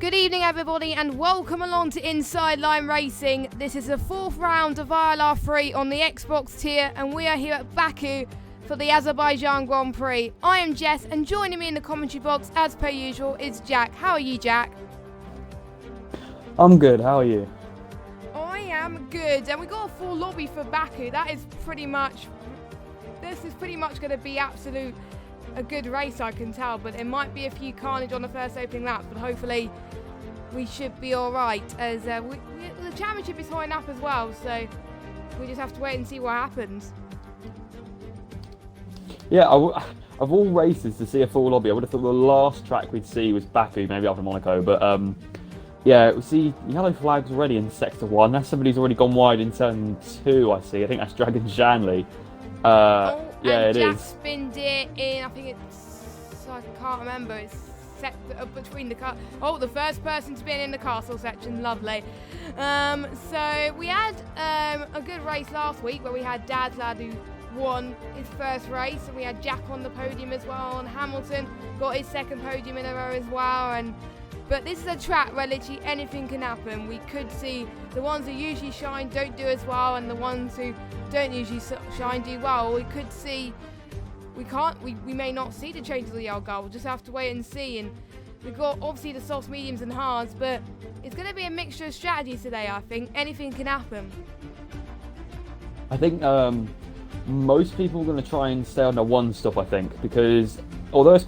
Good evening everybody and welcome along to Inside Line Racing. This is the fourth round of ILR3 on the Xbox tier and we are here at Baku for the Azerbaijan Grand Prix. I am Jess and joining me in the commentary box as per usual is Jack. How are you, Jack? I'm good, how are you? I am good, and we got a full lobby for Baku. This is pretty much going to be a good race, I can tell, but there might be a few carnage on the first opening laps, but hopefully we should be alright, as the championship is high up as well, so we just have to wait and see what happens. Yeah, of all races to see a full lobby, I would have thought the last track we'd see was Baku, maybe after Monaco, but yeah, we see yellow flags already in sector 1. That's somebody who's already gone wide in turn 2, I see. I think that's Dragon Shanley. Yeah, it Jack is. Spinned it in, I think I can't remember, it's set between the car. Oh, the first person to spin in the castle section, lovely. So we had a good race last week where we had Dad's lad who won his first race, and we had Jack on the podium as well, and Hamilton got his second podium in a row as well. But this is a track where literally anything can happen. We could see the ones who usually shine don't do as well, and the ones who don't usually shine do well. We could see, we may not see the changes of the Algar. We'll just have to wait and see. And we've got obviously the softs, mediums and hards, but it's going to be a mixture of strategies today, I think. Anything can happen. I think most people are going to try and stay on the one stop, I think, because although it's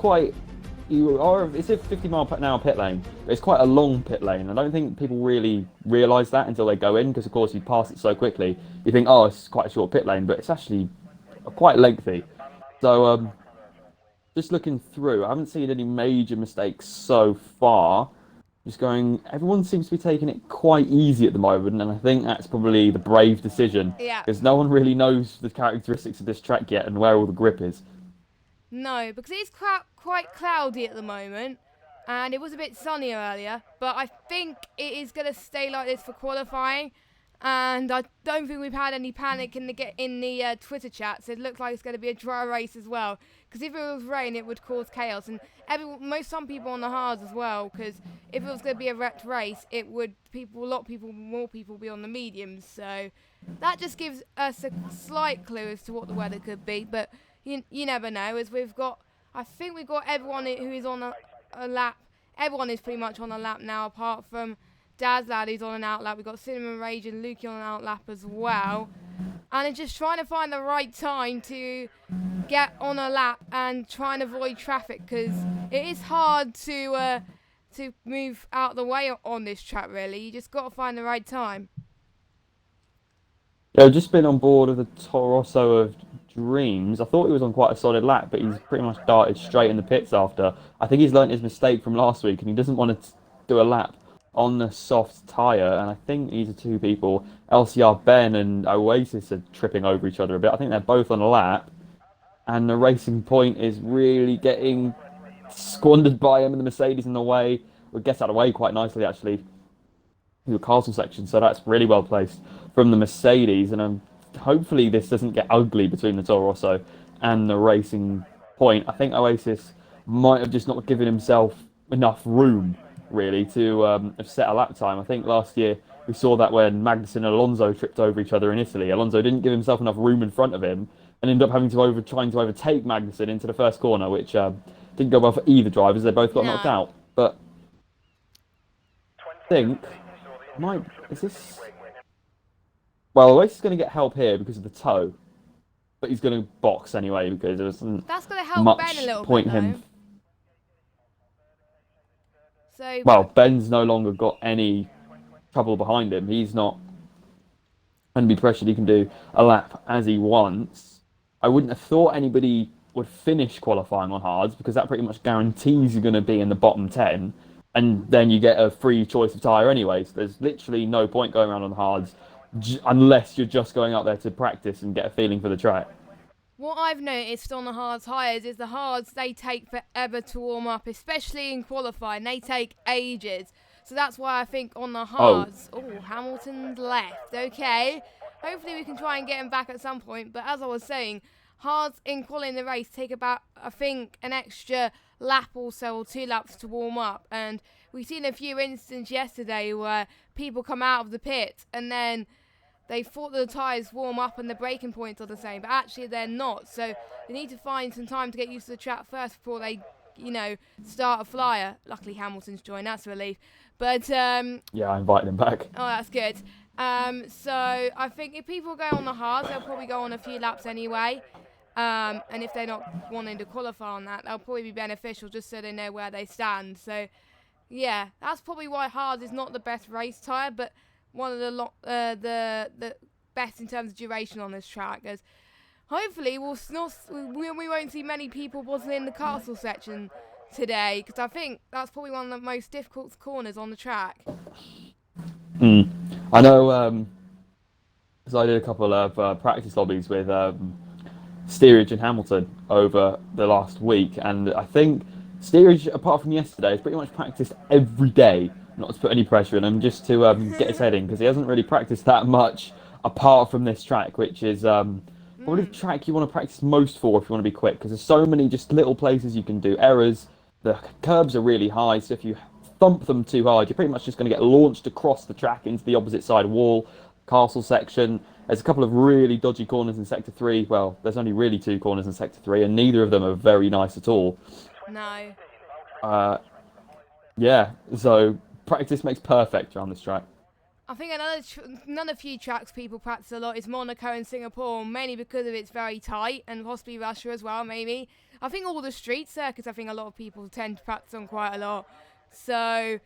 a 50 mile per hour pit lane, but it's quite a long pit lane. I don't think people really realise that until they go in, because of course you pass it so quickly. You think, oh, it's quite a short pit lane, but it's actually quite lengthy. So just looking through, I haven't seen any major mistakes so far. Everyone seems to be taking it quite easy at the moment, and I think that's probably the brave decision. Yeah. Because no one really knows the characteristics of this track yet and where all the grip is. No, because it's quite cloudy at the moment, and it was a bit sunny earlier, but I think it is going to stay like this for qualifying, and I don't think we've had any panic in the Twitter chats. It looks like it's going to be a dry race as well, because if it was rain, it would cause chaos, and some people on the hards as well, because if it was going to be a wrecked race, more people be on the mediums, so that just gives us a slight clue as to what the weather could be, but you never know, as I think we've got everyone who is on a lap. Everyone is pretty much on a lap now, apart from Dad's lad who's on an out lap. We've got Cinnamon Rage and Lukey on an out lap as well. And it's just trying to find the right time to get on a lap and try and avoid traffic, because it is hard to move out the way on this track, really. You just got to find the right time. Yeah, I've just been on board of the Toro Rosso of Dreams. I thought he was on quite a solid lap, but he's pretty much darted straight in the pits after. I think he's learnt his mistake from last week, and he doesn't want to do a lap on the soft tyre. And I think these are two people, LCR Ben and Oasis, are tripping over each other a bit. I think they're both on a lap, and the Racing Point is really getting squandered by him, and the Mercedes in the way. Well, gets out of the way quite nicely, actually, through the castle section, so that's really well placed from the Mercedes, and hopefully this doesn't get ugly between the Toro Rosso and the Racing Point. I think Oasis might have just not given himself enough room, really, to have set a lap time. I think last year we saw that when Magnussen and Alonso tripped over each other in Italy. Alonso didn't give himself enough room in front of him and ended up having to trying to overtake Magnussen into the first corner, which didn't go well for either drivers. They both got knocked out. But I think well, Oasis is going to get help here because of the toe, but he's going to box anyway because there wasn't That's going to help much Ben a little point bit, him. So, well, Ben's no longer got any trouble behind him. He's not going to be pressured. He can do a lap as he wants. I wouldn't have thought anybody would finish qualifying on hards, because that pretty much guarantees you're going to be in the bottom 10, and then you get a free choice of tyre anyway. So there's literally no point going around on hards unless you're just going out there to practice and get a feeling for the track. What I've noticed on the hard tyres is the hards, they take forever to warm up, especially in qualifying. They take ages. So that's why I think on the hards... Oh, Hamilton's left. Okay. Hopefully we can try and get him back at some point. But as I was saying, hards in qualifying the race take about, I think, an extra lap also or 2 laps to warm up. And we've seen a few instances yesterday where people come out of the pit and then they thought the tyres warm up and the braking points are the same, but actually they're not. So they need to find some time to get used to the track first before they, start a flyer. Luckily Hamilton's joined, that's a relief. But Yeah, I invited him back. oh, that's good. So I think if people go on the hards, they'll probably go on a few laps anyway. And if they're not wanting to qualify on that, they'll probably be beneficial just so they know where they stand. So, yeah, that's probably why hards is not the best race tyre, but one of the best in terms of duration on this track. As hopefully we won't see many people wasn't in the castle section today, because I think that's probably one of the most difficult corners on the track. I know. So I did a couple of practice lobbies with Steerage and Hamilton over the last week, and I think Steerage, apart from yesterday, has pretty much practiced every day, not to put any pressure on him, just to get his head in, because he hasn't really practiced that much apart from this track, which is probably the track you want to practice most for if you want to be quick, because there's so many just little places you can do errors. The curbs are really high, so if you thump them too hard, you're pretty much just going to get launched across the track into the opposite side wall. Castle section. There's a couple of really dodgy corners in Sector 3. Well, there's only really 2 corners in Sector 3, and neither of them are very nice at all. No. Yeah, so practice makes perfect around this track. I think another few tracks people practice a lot is Monaco and Singapore, mainly because of it's very tight, and possibly Russia as well, maybe. I think all the street circuits, I think a lot of people tend to practice on quite a lot. So,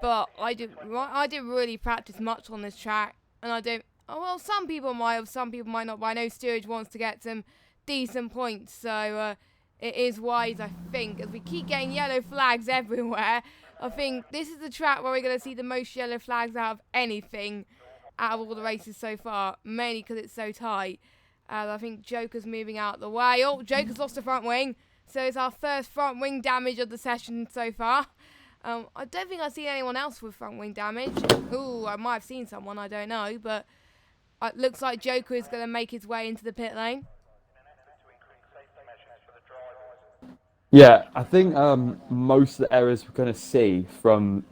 but I didn't really practice much on this track, and I don't. Oh, well, some people might have, some people might not, but I know Steerage wants to get some decent points, so it is wise, I think, as we keep getting yellow flags everywhere. I think this is the track where we're going to see the most yellow flags out of anything out of all the races so far, mainly because it's so tight. I think Joker's moving out the way. Oh, Joker's lost the front wing, so it's our first front wing damage of the session so far. I don't think I've seen anyone else with front wing damage. Ooh, I might have seen someone, I don't know, but it looks like Joker is going to make his way into the pit lane. Yeah, I think most of the errors we're going to see from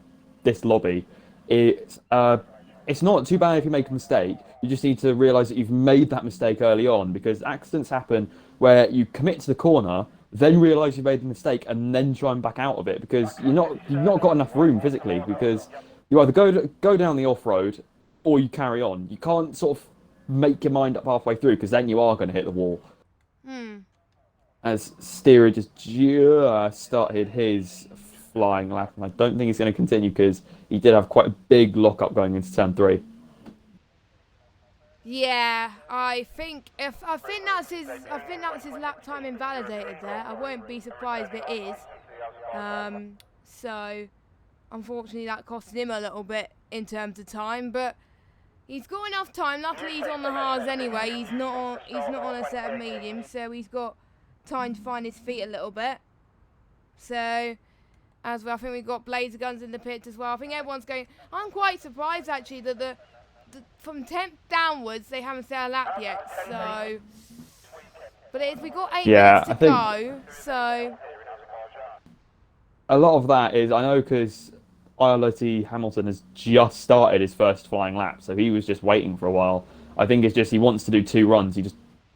this lobby, it's not too bad if you make a mistake. You just need to realise that you've made that mistake early on, because accidents happen where you commit to the corner, then realise you made the mistake, and then try and back out of it, because you've not got enough room physically, because you either go down the off-road or you carry on. You can't sort of make your mind up halfway through, because then you are going to hit the wall. As Steerage has just started his flying lap, and I don't think he's going to continue, because he did have quite a big lock-up going into turn 3. Yeah, I think that's his lap time invalidated there. I won't be surprised if it is. So unfortunately that costed him a little bit in terms of time, but he's got enough time. Luckily he's on the hards anyway. He's not on a set of mediums, so he's got time to find his feet a little bit. So as well, I think we've got Blazer Guns in the pits as well. I think everyone's going. I'm quite surprised actually that from 10th downwards they haven't set a lap yet. So, but we've got 8 minutes to go. So a lot of that is, I know, because ILRT Hamilton has just started his first flying lap, so he was just waiting for a while. I think it's just he wants to do 2 runs.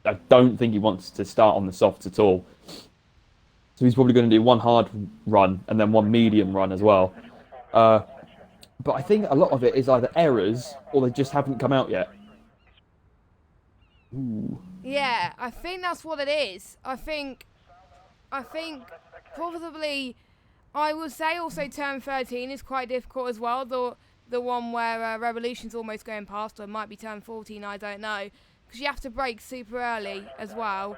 I don't think he wants to start on the softs at all. So he's probably going to do 1 hard run and then 1 medium run as well. But I think a lot of it is either errors or they just haven't come out yet. Ooh. Yeah, I think that's what it is. I think probably, I would say also turn 13 is quite difficult as well. The one where Revolution's almost going past, or it might be turn 14, I don't know. Because you have to brake super early as well.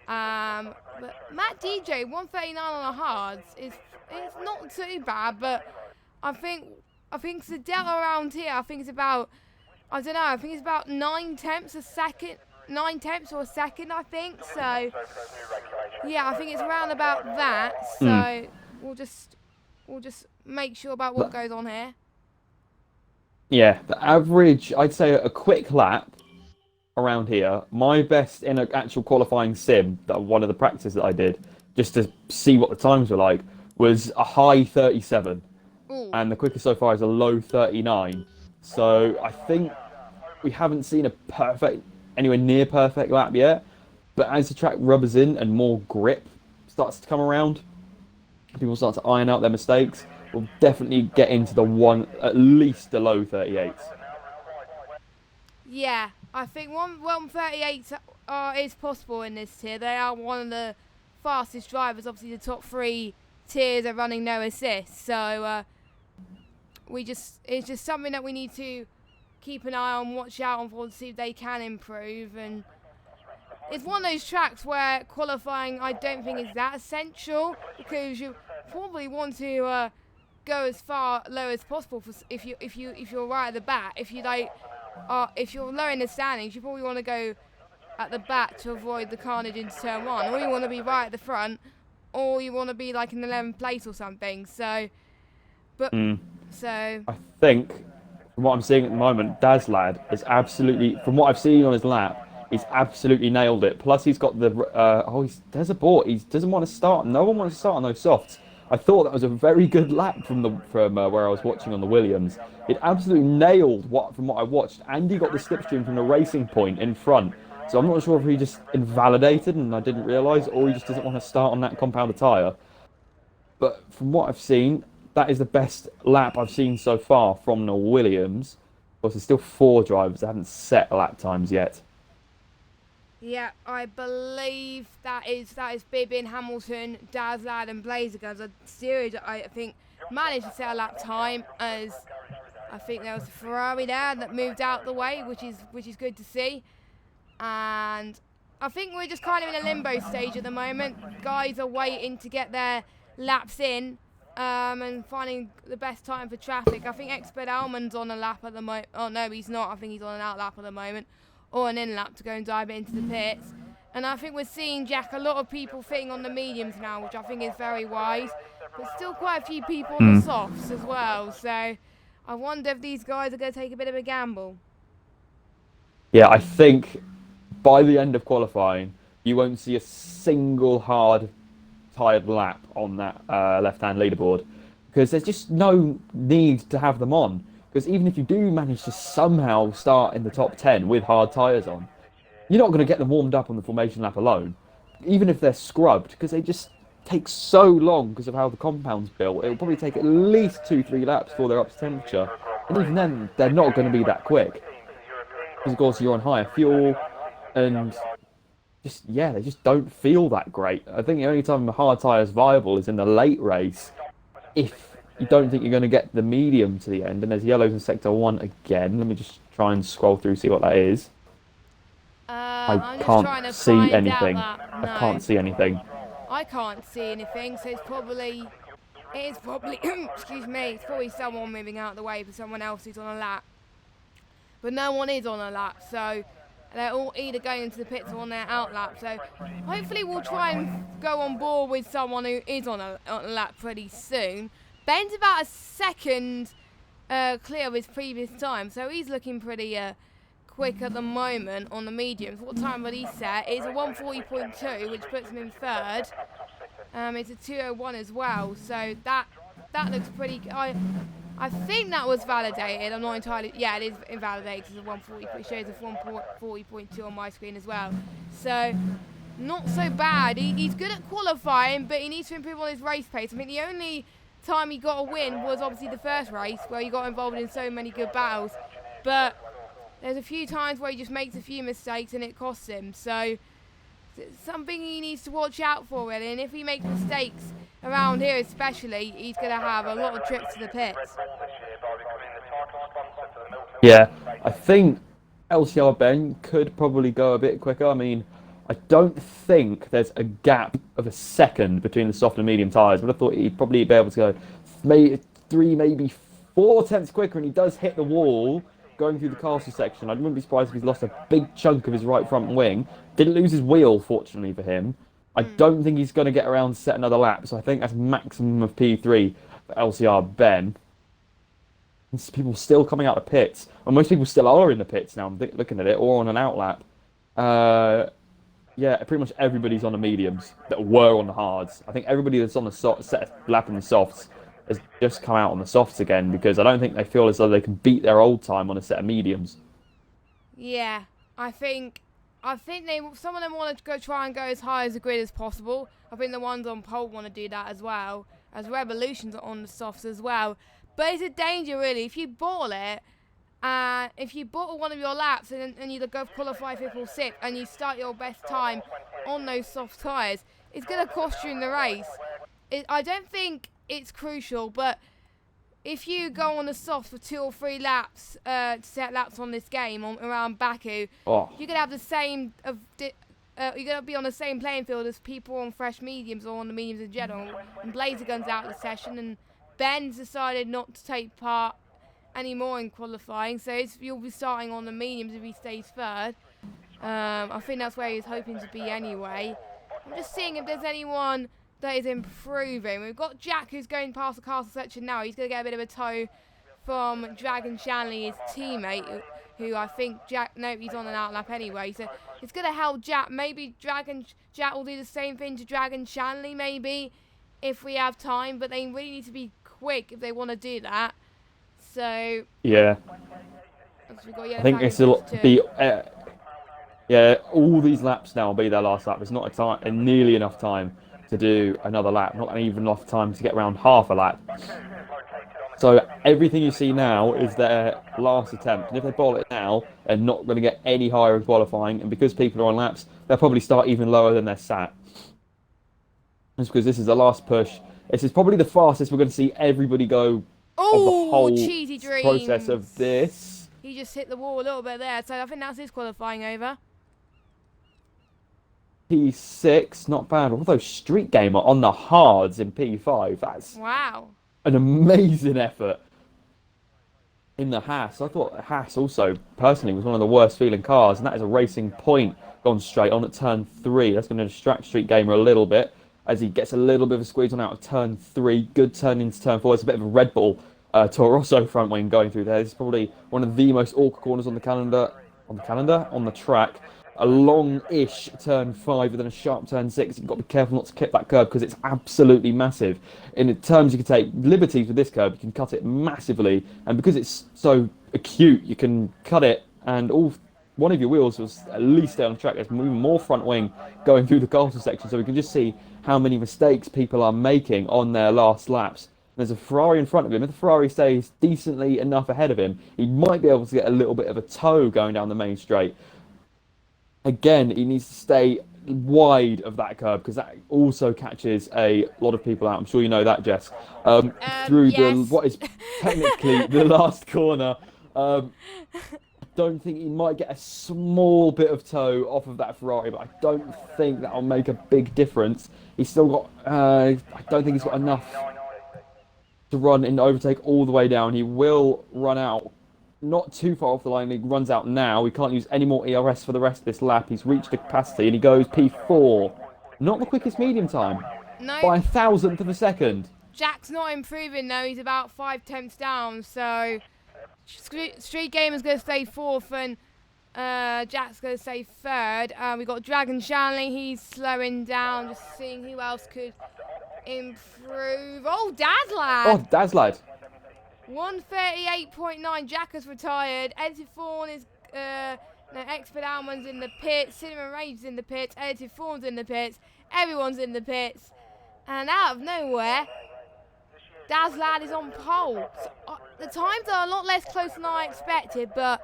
But Matt DJ 139 on the hards it's not too bad, but I think the delta around here, I think it's about, I don't know, I think it's about 9 tenths or a second, I think. So yeah, I think it's around about that. So we'll just make sure about what goes on here. Yeah, the average, I'd say a quick lap around here, my best in an actual qualifying sim, that one of the practices that I did, just to see what the times were like, was a high 37, Ooh. and the quickest so far is a low 39. So I think we haven't seen a perfect, anywhere near perfect lap yet. But as the track rubbers in and more grip starts to come around, people start to iron out their mistakes, we'll definitely get into the at least the low 38s. Yeah, I think 138 is possible in this tier. They are one of the fastest drivers. Obviously, the top 3 tiers are running no assists. So it's just something that we need to keep an eye on, watch out on for to see if they can improve. And it's one of those tracks where qualifying I don't think is that essential, because you probably want to go as far low as possible if you're right at the back. If you're low in the standings, you probably want to go at the back to avoid the carnage into turn 1, or you want to be right at the front, or you want to be like in 11th place or something. So, I think, from what I'm seeing at the moment, Dazlad is absolutely, from what I've seen on his lap, he's absolutely nailed it. Plus, he's got the there's a board. He doesn't want to start. No one wants to start on those softs. I thought that was a very good lap from where I was watching on the Williams. It absolutely nailed from what I watched, and he got the slipstream from the racing point in front. So I'm not sure if he just invalidated and I didn't realise, or he just doesn't want to start on that compounded tyre. But from what I've seen, that is the best lap I've seen so far from the Williams. Of course, there's still 4 drivers that haven't set lap times yet. Yeah, I believe that is Bibbin, Hamilton, Dazlad and Blazerguns. A series that I think managed to set a lap time, as I think there was a Ferrari there that moved out the way, which is good to see. And I think we're just kind of in a limbo stage at the moment. Guys are waiting to get their laps in and finding the best time for traffic. I think Expert Almond's on a lap at the moment. Oh no, he's not. I think he's on an out lap at the moment, or an in lap to go and dive into the pits. And I think we're seeing, Jack, a lot of people fitting on the mediums now, which I think is very wise. But still quite a few people on the softs as well. So I wonder if these guys are going to take a bit of a gamble. Yeah, I think by the end of qualifying, you won't see a single hard tired lap on that left-hand leaderboard, because there's just no need to have them on. Because even if you do manage to somehow start in the top 10 with hard tyres on, you're not going to get them warmed up on the formation lap alone, even if they're scrubbed, because they just take so long because of how the compound's built. It'll probably take at least 2-3 laps before they're up to temperature, and even then they're not going to be that quick, because of course you're on higher fuel, and they just don't feel that great. I think the only time a hard tyre is viable is in the late race, if you don't think you're going to get the medium to the end. And there's yellows in sector 1 again. Let me just try and scroll through, see what that is. I can't see anything. I can't see anything. I can't see anything, so it's probably excuse me, it's probably someone moving out of the way for someone else who's on a lap. But no one is on a lap, so they're all either going into the pits or on their out lap. So hopefully we'll try and go on board with someone who is on a lap pretty soon. Ben's about a second clear of his previous time, so he's looking pretty quick at the moment on the mediums. What time would he set? It's a 140.2, which puts him in third. It's a 201 as well, so that looks pretty. I think that was validated. I'm not entirely. Yeah, it is invalidated. It's a 140. It shows a 140.2 on my screen as well. So not so bad. He's good at qualifying, but he needs to improve on his race pace. I mean, the only time he got a win was obviously the first race, where he got involved in so many good battles. But there's a few times where he just makes a few mistakes and it costs him. So it's something he needs to watch out for, really. And if he makes mistakes around here especially, he's going to have a lot of trips to the pits. Yeah, I think LCR Ben could probably go a bit quicker. I mean, I don't think there's a gap of a second between the soft and medium tyres, but I thought he'd probably be able to go maybe 3, maybe 4 tenths quicker, and he does hit the wall going through the castle section. I wouldn't be surprised if he's lost a big chunk of his right front wing. Didn't lose his wheel, fortunately for him. I don't think he's going to get around to set another lap, so I think that's maximum of P3 for LCR Ben. There's people still coming out of pits, and most people still are in the pits now. I'm looking at it, or on an out lap. yeah, pretty much everybody's on the mediums that were on the hards. I think everybody that's on the set lap in the softs has just come out on the softs again because I don't think they feel as though they can beat their old time on a set of mediums. Yeah, I think some of them want to try and go as high as the grid as possible. I think the ones on pole want to do that as well, as Revolutions are on the softs as well. But it's a danger really if you ball it. If you bottle one of your laps and you go qualify 5th or 6th and you start your best time on those soft tyres, it's going to cost you in the race. I don't think it's crucial, but if you go on the soft for 2 or 3 laps, set laps on this game around Baku, you're going to have the same. You're going to be on the same playing field as people on fresh mediums or on the mediums in general. And Blazer Gun's out of the session, and Ben's decided not to take part anymore in qualifying, so you'll be starting on the mediums if he stays third. I think that's where he's hoping to be anyway. I'm just seeing if there's anyone that is improving. We've got Jack who's going past the castle section now. He's going to get a bit of a tow from Dragon Shanley, his teammate, who I think he's on an outlap anyway, so it's going to help Jack. Maybe Jack will do the same thing to Dragon Shanley maybe if we have time, but they really need to be quick if they want to do that. So yeah, I think it's all these laps now will be their last lap. It's not nearly enough time to do another lap, not even enough time to get around half a lap. So everything you see now is their last attempt, and if they bowl it now, they're not going to get any higher in qualifying, and because people are on laps, they'll probably start even lower than they're sat. It's because this is the last push. This is probably the fastest we're going to see everybody go of the whole cheesy dreams. Process of this. He just hit the wall a little bit there, so I think that's his qualifying over. P6, not bad. Although Street Gamer on the hards in P5, that's an amazing effort. In the Haas, I thought the Haas also, personally, was one of the worst feeling cars, and that is a Racing Point gone straight on at turn 3. That's going to distract Street Gamer a little bit as he gets a little bit of a squeeze on out of turn 3. Good turn into turn 4. It's a bit of a Red Bull Toro Rosso front wing going through there. This is probably one of the most awkward corners on the track. A long-ish turn 5 and then a sharp turn 6. You've got to be careful not to kick that curb because it's absolutely massive. In terms, you can take liberties with this curb. You can cut it massively, and because it's so acute, you can cut it, and one of your wheels was at least stay on the track. There's even more front wing going through the castle section, so we can just see how many mistakes people are making on their last laps. There's a Ferrari in front of him. If the Ferrari stays decently enough ahead of him, he might be able to get a little bit of a tow going down the main straight. Again, he needs to stay wide of that curb because that also catches a lot of people out. I'm sure you know that, Jess. Through what is technically the last corner. I don't think he might get a small bit of tow off of that Ferrari, but I don't think that'll make a big difference. He's still got, I don't think he's got enough to run and overtake all the way down. He will run out not too far off the line. He runs out now. He can't use any more ERS for the rest of this lap. He's reached the capacity and he goes P4. Not the quickest medium time. No. By 1,000th of a second. Jack's not improving though. He's about 5 tenths down. So Street Gamer's going to stay 4th and Jack's going to stay 3rd. We've got Dragon Shanley. He's slowing down. Just seeing who else could improve. Oh, Dazlad. Oh, Dazlad. 138.9. Jack has retired. Edited Fawn is Expert Almond's in the pits. Cinnamon Rage's in the pits. Edited Fawn's in the pits. Everyone's in the pits. And out of nowhere, Dazlad is on pole. So, the times are a lot less close than I expected, but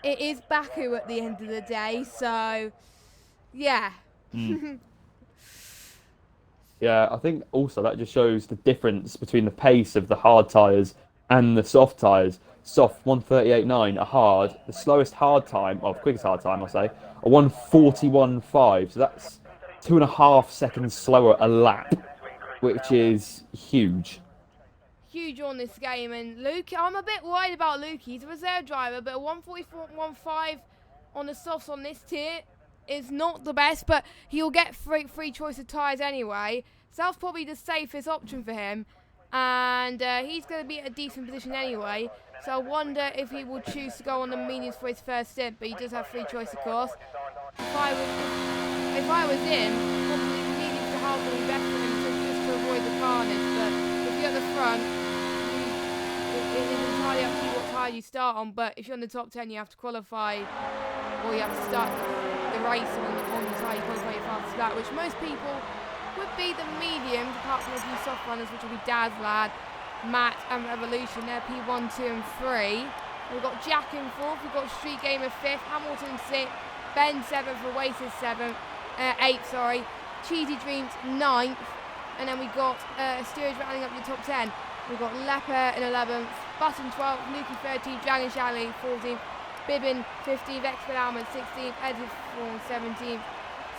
it is Baku at the end of the day, so yeah. Yeah, I think also that just shows the difference between the pace of the hard tyres and the soft tyres. Soft 138.9, a hard, the slowest hard time, or quickest hard time, I'll say, a 141.5. So that's 2.5 seconds slower a lap, which is huge. Huge on this game, and Luke, I'm a bit worried about Luke. He's a reserve driver, but a 144.15 on the softs on this tier is not the best, but he'll get free choice of tyres anyway. So that's probably the safest option for him, and he's going to be at a decent position anyway. So I wonder if he will choose to go on the mediums for his first stint, but he does have free choice, of course. If I was if I was him, probably needing to hold the best for him just to avoid the carnage. But if you're at the front, it is entirely up to you what tire you start on. But if you're in the top 10, you have to qualify, or you have to start the race on the tire you qualify your fastest lap, which most people would be the mediums, apart from a few soft runners, which will be Dad's Lad, Matt and Revolution. They're P1, 2 and 3. We've got Jack in 4th, we've got Street Gamer 5th, Hamilton 6th, Ben 7th, Oasis 8th, sorry, Cheesy Dreams 9th, and then we got Steerage rounding up the top 10. We've got Leper in 11th, Button 12th, Nuki 13th, Dragon Shally 14th, Bibbin 15th, Expert Almond 16th, Edith 17th,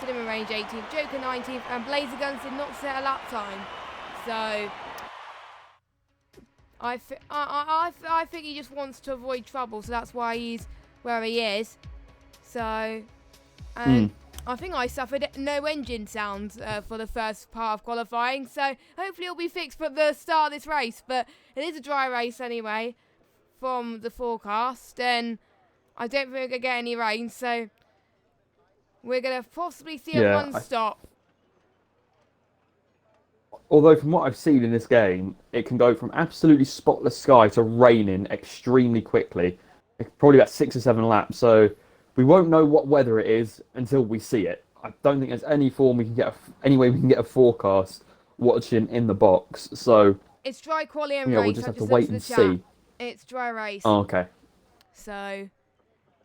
Cinnamon Range 18th, Joker 19th, and Blazer Guns did not set a lap time. So I think he just wants to avoid trouble, so that's why he's where he is. So, and I think I suffered no engine sounds for the first part of qualifying, so hopefully it'll be fixed for the start of this race. But it is a dry race anyway, from the forecast, and I don't think we're going to get any rain, so we're going to possibly see a one-stop. Although from what I've seen in this game, it can go from absolutely spotless sky to raining extremely quickly. Probably about 6 or 7 laps, so we won't know what weather it is until we see it. I don't think there's any form we can get, any way we can get a forecast watching in the box. So it's dry quali and race. We'll just have to wait and see. It's dry race. Oh, okay. So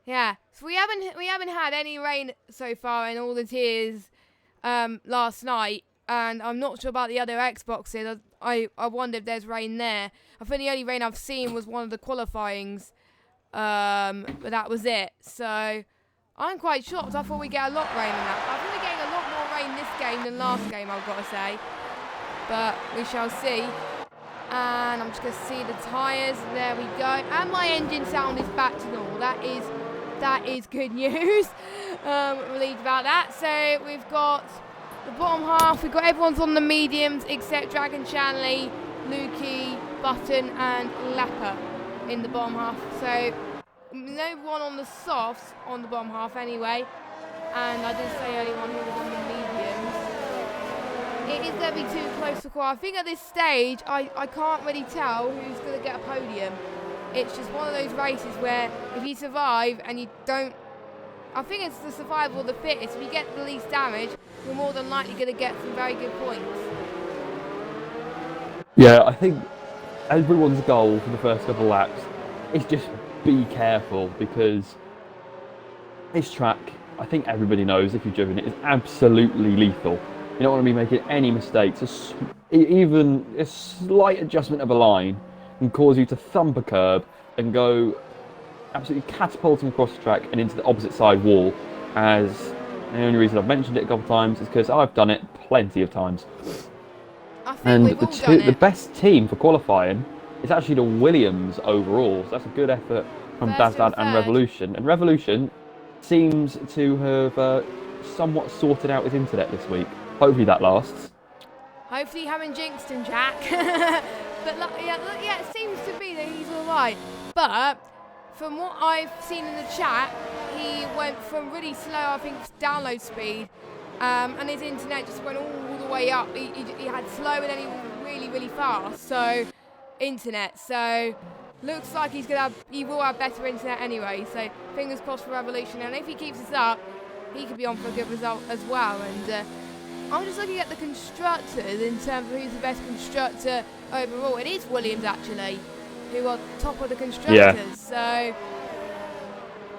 yeah, so we haven't had any rain so far in all the tiers last night. And I'm not sure about the other Xboxes. I wonder if there's rain there. I think the only rain I've seen was one of the qualifyings. But that was it. So I'm quite shocked. I thought we'd get a lot of rain in that. I think we're getting a lot more rain this game than last game, I've got to say. But we shall see. And I'm just going to see the tyres. There we go. And my engine sound is back to normal. That is good news. Relieved about that. So we've got the bottom half, we've got everyone's on the mediums except Dragon Shanley, Lukey, Button and Leper in the bottom half. So no one on the softs on the bottom half anyway. And I did say earlier on who was on the mediums. It is going to be too close to call. I think at this stage I can't really tell who's going to get a podium. It's just one of those races where if you survive and you don't, I think it's the survival of the fittest. If you get the least damage, you're more than likely going to get some very good points. Yeah, I think everyone's goal for the first couple of laps is just be careful, because this track, I think everybody knows if you've driven it, is absolutely lethal. You don't want to be making any mistakes. Even a slight adjustment of a line can cause you to thump a curb and go absolutely catapulting across the track and into the opposite side wall. As the only reason I've mentioned it a couple of times is because I've done it plenty of times. I think the best team for qualifying is actually the Williams overall. So that's a good effort from Dazdad and Revolution. And Revolution seems to have somewhat sorted out his internet this week. Hopefully that lasts. Hopefully you haven't jinxed him, Jack. But yeah, it seems to be that he's all right. But from what I've seen in the chat, he went from really slow, I think, download speed, and his internet just went all the way up. He had slow and then he went really, really fast. So, internet. So, looks like he will have better internet anyway. So, fingers crossed for Revolution. And if he keeps this up, he could be on for a good result as well. And I'm just looking at the constructors in terms of who's the best constructor overall. It is Williams, actually, who are top of the constructors. Yeah. So,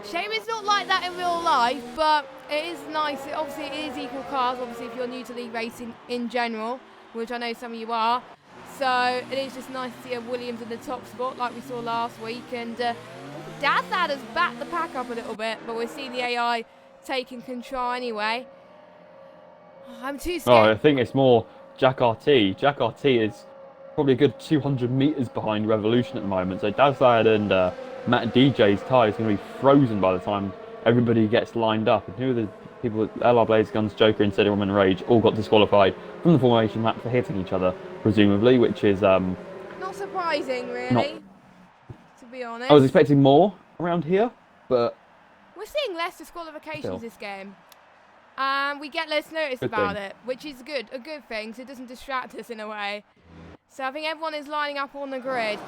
shame it's not like that in real life, but it is nice. Obviously, it is equal cars, obviously, if you're new to league racing in general, which I know some of you are. So, it is just nice to see a Williams in the top spot like we saw last week. And Dazdad has backed the pack up a little bit, but we're seeing the AI taking control anyway. I'm too scared. Oh, I think it's more Jack RT. Jack RT is probably a good 200 metres behind Revolution at the moment. So Dazdad and Matt DJ's tyre is going to be frozen by the time everybody gets lined up. And who are the people, LR Blaze Guns, Joker and Cinnamon Rage, all got disqualified from the formation lap for hitting each other, presumably, which is not surprising, really, to be honest. I was expecting more around here, but we're seeing less disqualifications this game. And we get less notice Good about thing. it, which is a good thing, so it doesn't distract us in a way. So I think everyone is lining up on the grid.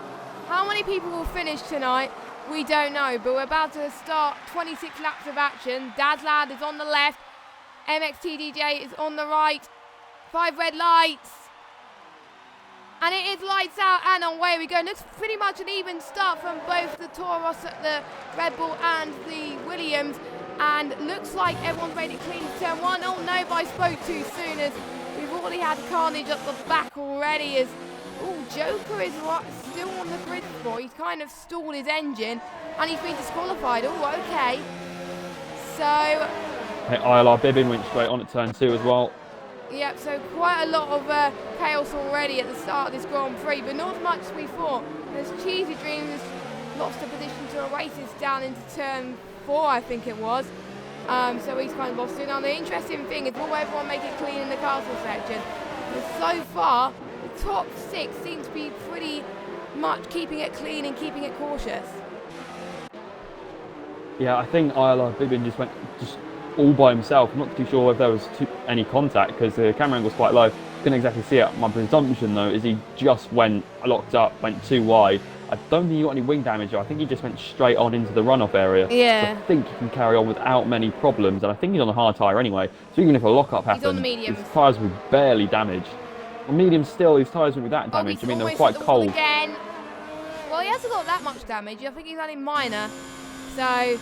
How many people will finish tonight? We don't know, but we're about to start 26 laps of action. Dadlad is on the left, MXTDJ is on the right. 5 red lights. And it is lights out and away we go. Looks pretty much an even start from both the Toro Rosso, the Red Bull and the Williams. And looks like everyone's made it clean to turn 1. Oh no, but I spoke too soon as we've already had carnage up the back already. As Joker is still on the grid spot. He's kind of stalled his engine and he's been disqualified. Oh, okay. So... Hey, ILR Bibbin went straight on at turn 2 as well. Yep, so quite a lot of chaos already at the start of this Grand Prix, but not as much as we thought. As Cheesy Dreams lost a position to Oasis down into turn 4, I think it was. So he's kind of lost it. Now the interesting thing is, will everyone make it clean in the castle section? But so far, the top 6 seem to be pretty much keeping it clean and keeping it cautious. Yeah, I think ILR Bibbin just went all by himself. I'm not too sure if there was any contact because the camera angle was quite low. Couldn't exactly see it. My presumption though is he just went locked up, went too wide. I don't think he got any wing damage. I think he just went straight on into the runoff area. Yeah. So I think he can carry on without many problems, and I think he's on a hard tyre anyway. So even if a lock-up happened, his tyres were barely damaged. On medium still, his tyres weren't that damaged. I mean, they were quite cold. Again. Well, he hasn't got that much damage. I think he's only minor. So.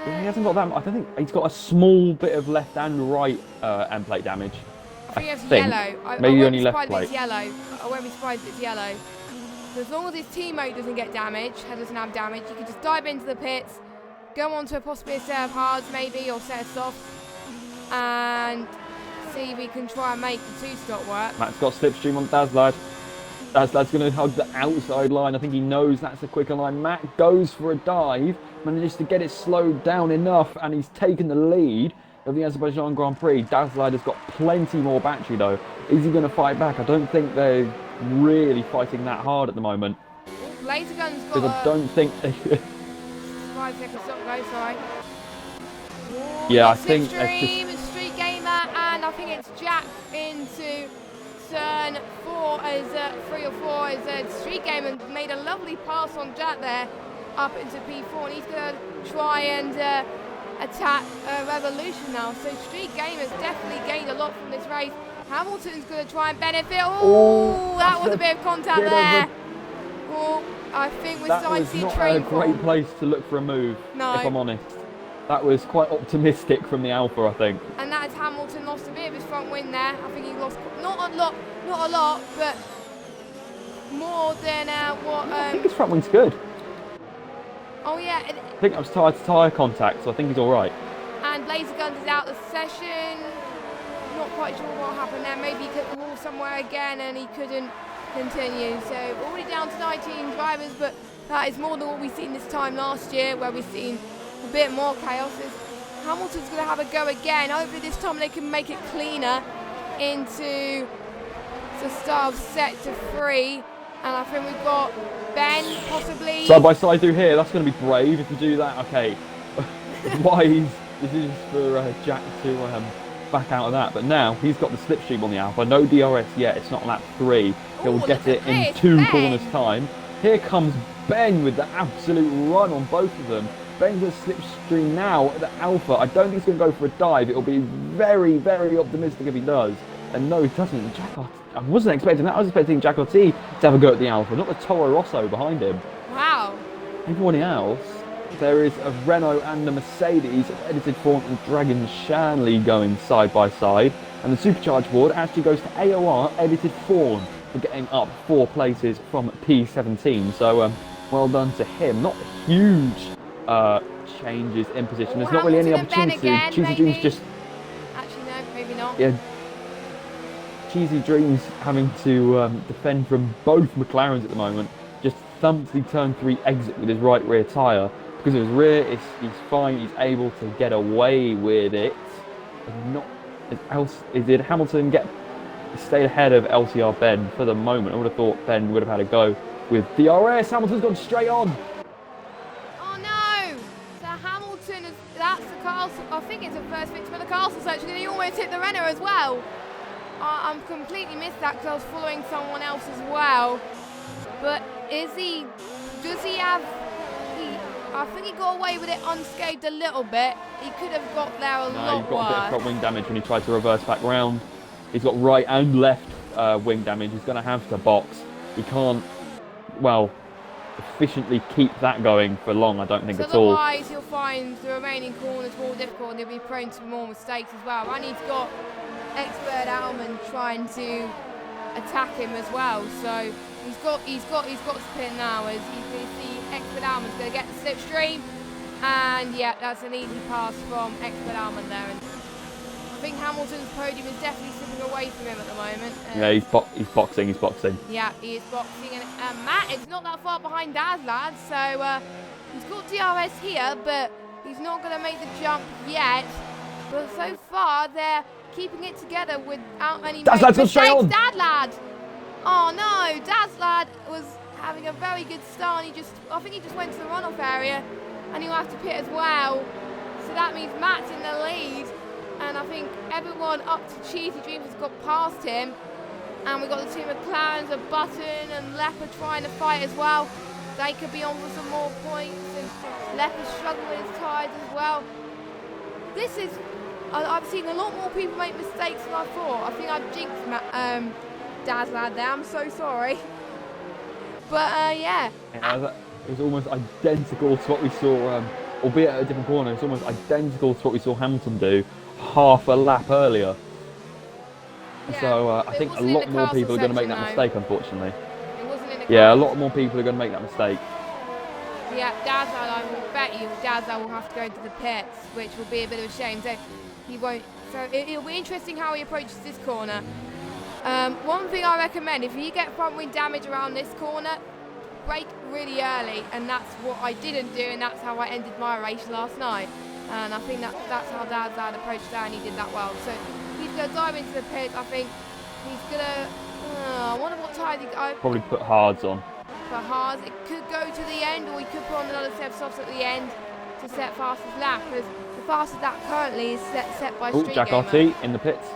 Yeah, he hasn't got that much. I don't think he's got a small bit of left and right end plate damage. I think it's yellow. Maybe only left plate. It's yellow. I won't be surprised if it's yellow. So as long as his teammate doesn't get damaged, doesn't have damage, you can just dive into the pits, go on to possibly a set of hards maybe, or set of softs, and see if we can try and make the 2-stop work. Matt's got slipstream on Dadlad. Dadlad's going to hug the outside line. I think he knows that's a quicker line. Matt goes for a dive, manages to get it slowed down enough, and he's taken the lead of the Azerbaijan Grand Prix. Dadlad has got plenty more battery though. Is he going to fight back? I don't think they're really fighting that hard at the moment. Laser Gun's got I don't think they... 5 seconds stop go, sorry. Yeah, I think it's Street Gamer, and I think it's Jack into turn 4 as 3 or 4 as Street Gamer made a lovely pass on Jack there up into P4, and he's going to try and attack Revolution now. So Street Gamer's definitely gained a lot from this race. Hamilton's going to try and benefit. Oh, that was a bit of contact there. Oh, I think we're starting to see a train fall. That was not a great place to look for a move, no. if I'm honest. That was quite optimistic from the Alpha, I think. And that is Hamilton lost a bit of his front wing there. I think he lost not a lot, but more than what. I think his front wing's good. Oh yeah. I think that was tyre to tyre contact, so I think he's all right. And Laser Guns is out the session. Not quite sure what happened there. Maybe he hit the wall somewhere again and he couldn't continue. So already down to 19 drivers, but that is more than what we've seen this time last year, where we've seen a bit more chaos. Hamilton's going to have a go again. Hopefully this time they can make it cleaner into the start of sector 3. And I think we've got Ben possibly. Side by side through here. That's going to be brave if you do that. Okay. Wise decisions for Jack to back out of that. But now he's got the slipstream on the Alpha. No DRS yet. It's not lap 3. He'll get it in 2 corners time. Here comes Ben with the absolute run on both of them. Ben's going to slipstream now at the Alpha. I don't think he's going to go for a dive. It'll be very, very optimistic if he does. And no, he doesn't. I wasn't expecting that. I was expecting Jack Ortiz to have a go at the Alpha, not the Toro Rosso behind him. Wow. Everybody else, there is a Renault and a Mercedes edited form and Dragon Shanley going side by side. And the Supercharged board actually goes to AOR edited form for getting up 4 places from P17. So well done to him. Not huge changes in position. There's not really any opportunity. Cheesy Dreams just... Actually, no, maybe not. Yeah. Cheesy Dreams having to defend from both McLarens at the moment. Just thumped the turn 3 exit with his right rear tyre. Because of his rear, he's fine. He's able to get away with it. Did Hamilton stayed ahead of LCR Ben for the moment? I would have thought Ben would have had a go with DRS. Hamilton's gone straight on. Oh no! So Hamilton, that's the castle I think it's a first victim of the castle search, because he almost hit the Renner as well. I completely missed that because I was following someone else as well. But does he have, I think he got away with it unscathed a little bit. He could have got there a lot He's got worse. a bit of front wing damage when he tried to reverse back round. He's got right and left wing damage. He's going to have to box. He can't, well, efficiently keep that going for long, I don't think at all. Otherwise, he'll find the remaining corners more difficult and he'll be prone to more mistakes as well. And he's got expert Alman trying to attack him as well. So he's got to pit now, as you can see. Expert Alman's going to get the slipstream, and yeah, that's an easy pass from Expert Alman there. And I think Hamilton's podium is definitely slipping away from him at the moment. Yeah, he's boxing. Yeah, he is boxing, and Matt is not that far behind Daz, lads. So he's got DRS here, but he's not going to make the jump yet. But so far, they're keeping it together without any mistakes. Daz lad! Oh no, Daz lad was having a very good start. I think he just went to the runoff area, and he'll have to pit as well. So that means Matt's in the lead. And I think everyone up to Cheesy Dreams has got past him. And we've got the two McLarens, a Button and Leopard trying to fight as well. They could be on for some more points. And Leopard's struggling with his tyres as well. I've seen a lot more people make mistakes than I thought. I think I've jinxed Daz lad there. I'm so sorry. But yeah. It was almost identical to what we saw, albeit at a different corner. It's almost identical to what we saw Hamilton do half a lap earlier. Yeah, so I think a lot more people are going to make that mistake, unfortunately. It wasn't in the yeah, a lot more people are going to make that mistake. Yeah, Dazal, I will bet you, Dazal will have to go into the pits, which will be a bit of a shame. So he won't. So it'll be interesting how he approaches this corner. One thing I recommend, if you get front wing damage around this corner, brake really early, and that's what I didn't do, and that's how I ended my race last night. And I think that's how Dazal approached that, and he did that well. So he's going to dive into the pit. I think he's going to. I wonder what tire he. Probably put hards on. For hards, it could go to the end, or he could put on another set of softs at the end to set fastest lap. Because the fastest lap currently is set by Street Jack Gamer. RT in the pits.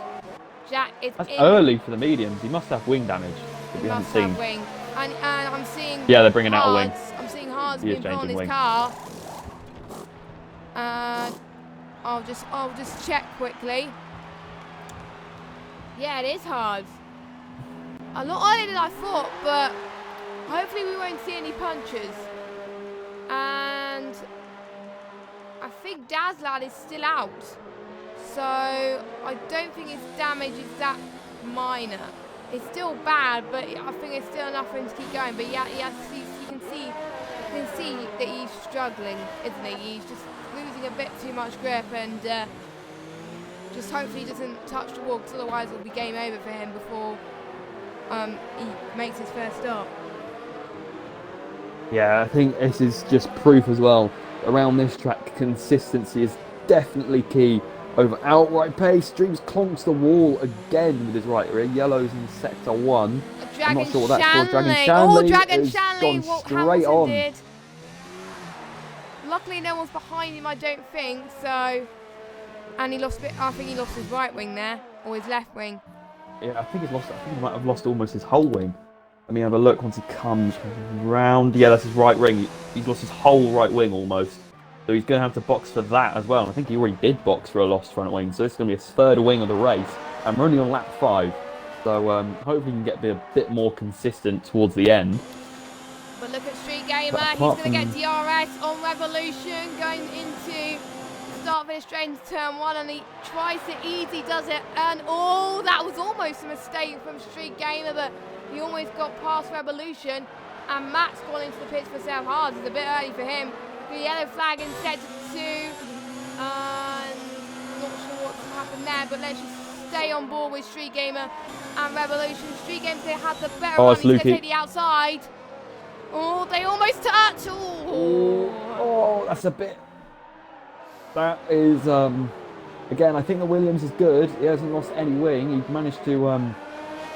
Jack is That's early for the mediums. He must have wing damage that we haven't seen. Wing. And I'm seeing. Yeah, they're bringing out a wing. I'm seeing hards being put on his car. And I'll just check quickly. Yeah, it is hard. A lot earlier than I thought, but hopefully we won't see any punches. And I think Dazlad is still out, so I don't think his damage is that minor. It's still bad, but I think it's still enough for him to keep going. But yeah, you can see that he's struggling, isn't he? He's just losing a bit too much grip, and just hopefully he doesn't touch the wall, because otherwise it'll be game over for him before he makes his first stop. Yeah, I think this is just proof as well. Around this track, consistency is definitely key. Over outright pace, Dreams clonks the wall again with his right rear. Yellow's in sector 1. I'm not sure what that's for. Dragon Shanley has gone straight on. Did. Luckily, no one's behind him, I don't think. So, and he lost. I think he lost his right wing there, or his left wing. Yeah, I think he might have lost almost his whole wing. Let me have a look once he comes round. Yeah, that's his right wing. He's lost his whole right wing almost. So he's going to have to box for that as well. And I think he already did box for a lost front wing. So this is going to be his third wing of the race. And we're only on lap 5. So hopefully he can get a bit more consistent towards the end. But look at Street Gamer. He's going to get DRS on Revolution going into start-finish straight into turn 1. And he tries to easy, does it. And oh, that was almost a mistake from Street Gamer. But he almost got past Revolution. And Matt's gone into the pits for South Hard. It's a bit early for him. The yellow flag in sector 2. Not sure what's happened there, but let's just stay on board with Street Gamer and Revolution. Street Gamer, they had the better one. He's going to take the outside. Oh, they almost touch. Oh, that's a bit. That is, again, I think the Williams is good. He hasn't lost any wing. He managed to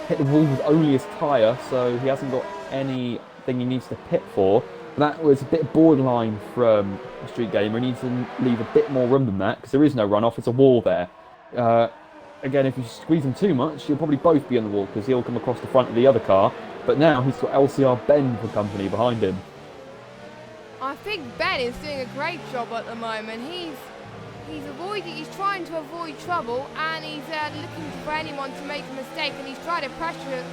hit the wall with only his tyre, so he hasn't got anything he needs to pit for. That was a bit borderline from a street gamer. He needs to leave a bit more room than that because there is no runoff. It's a wall there. Again, if you squeeze him too much, you'll probably both be on the wall because he'll come across the front of the other car. But now he's got LCR Ben for company behind him. I think Ben is doing a great job at the moment. He's trying to avoid trouble, and he's looking for anyone to make a mistake, and he's trying to pressure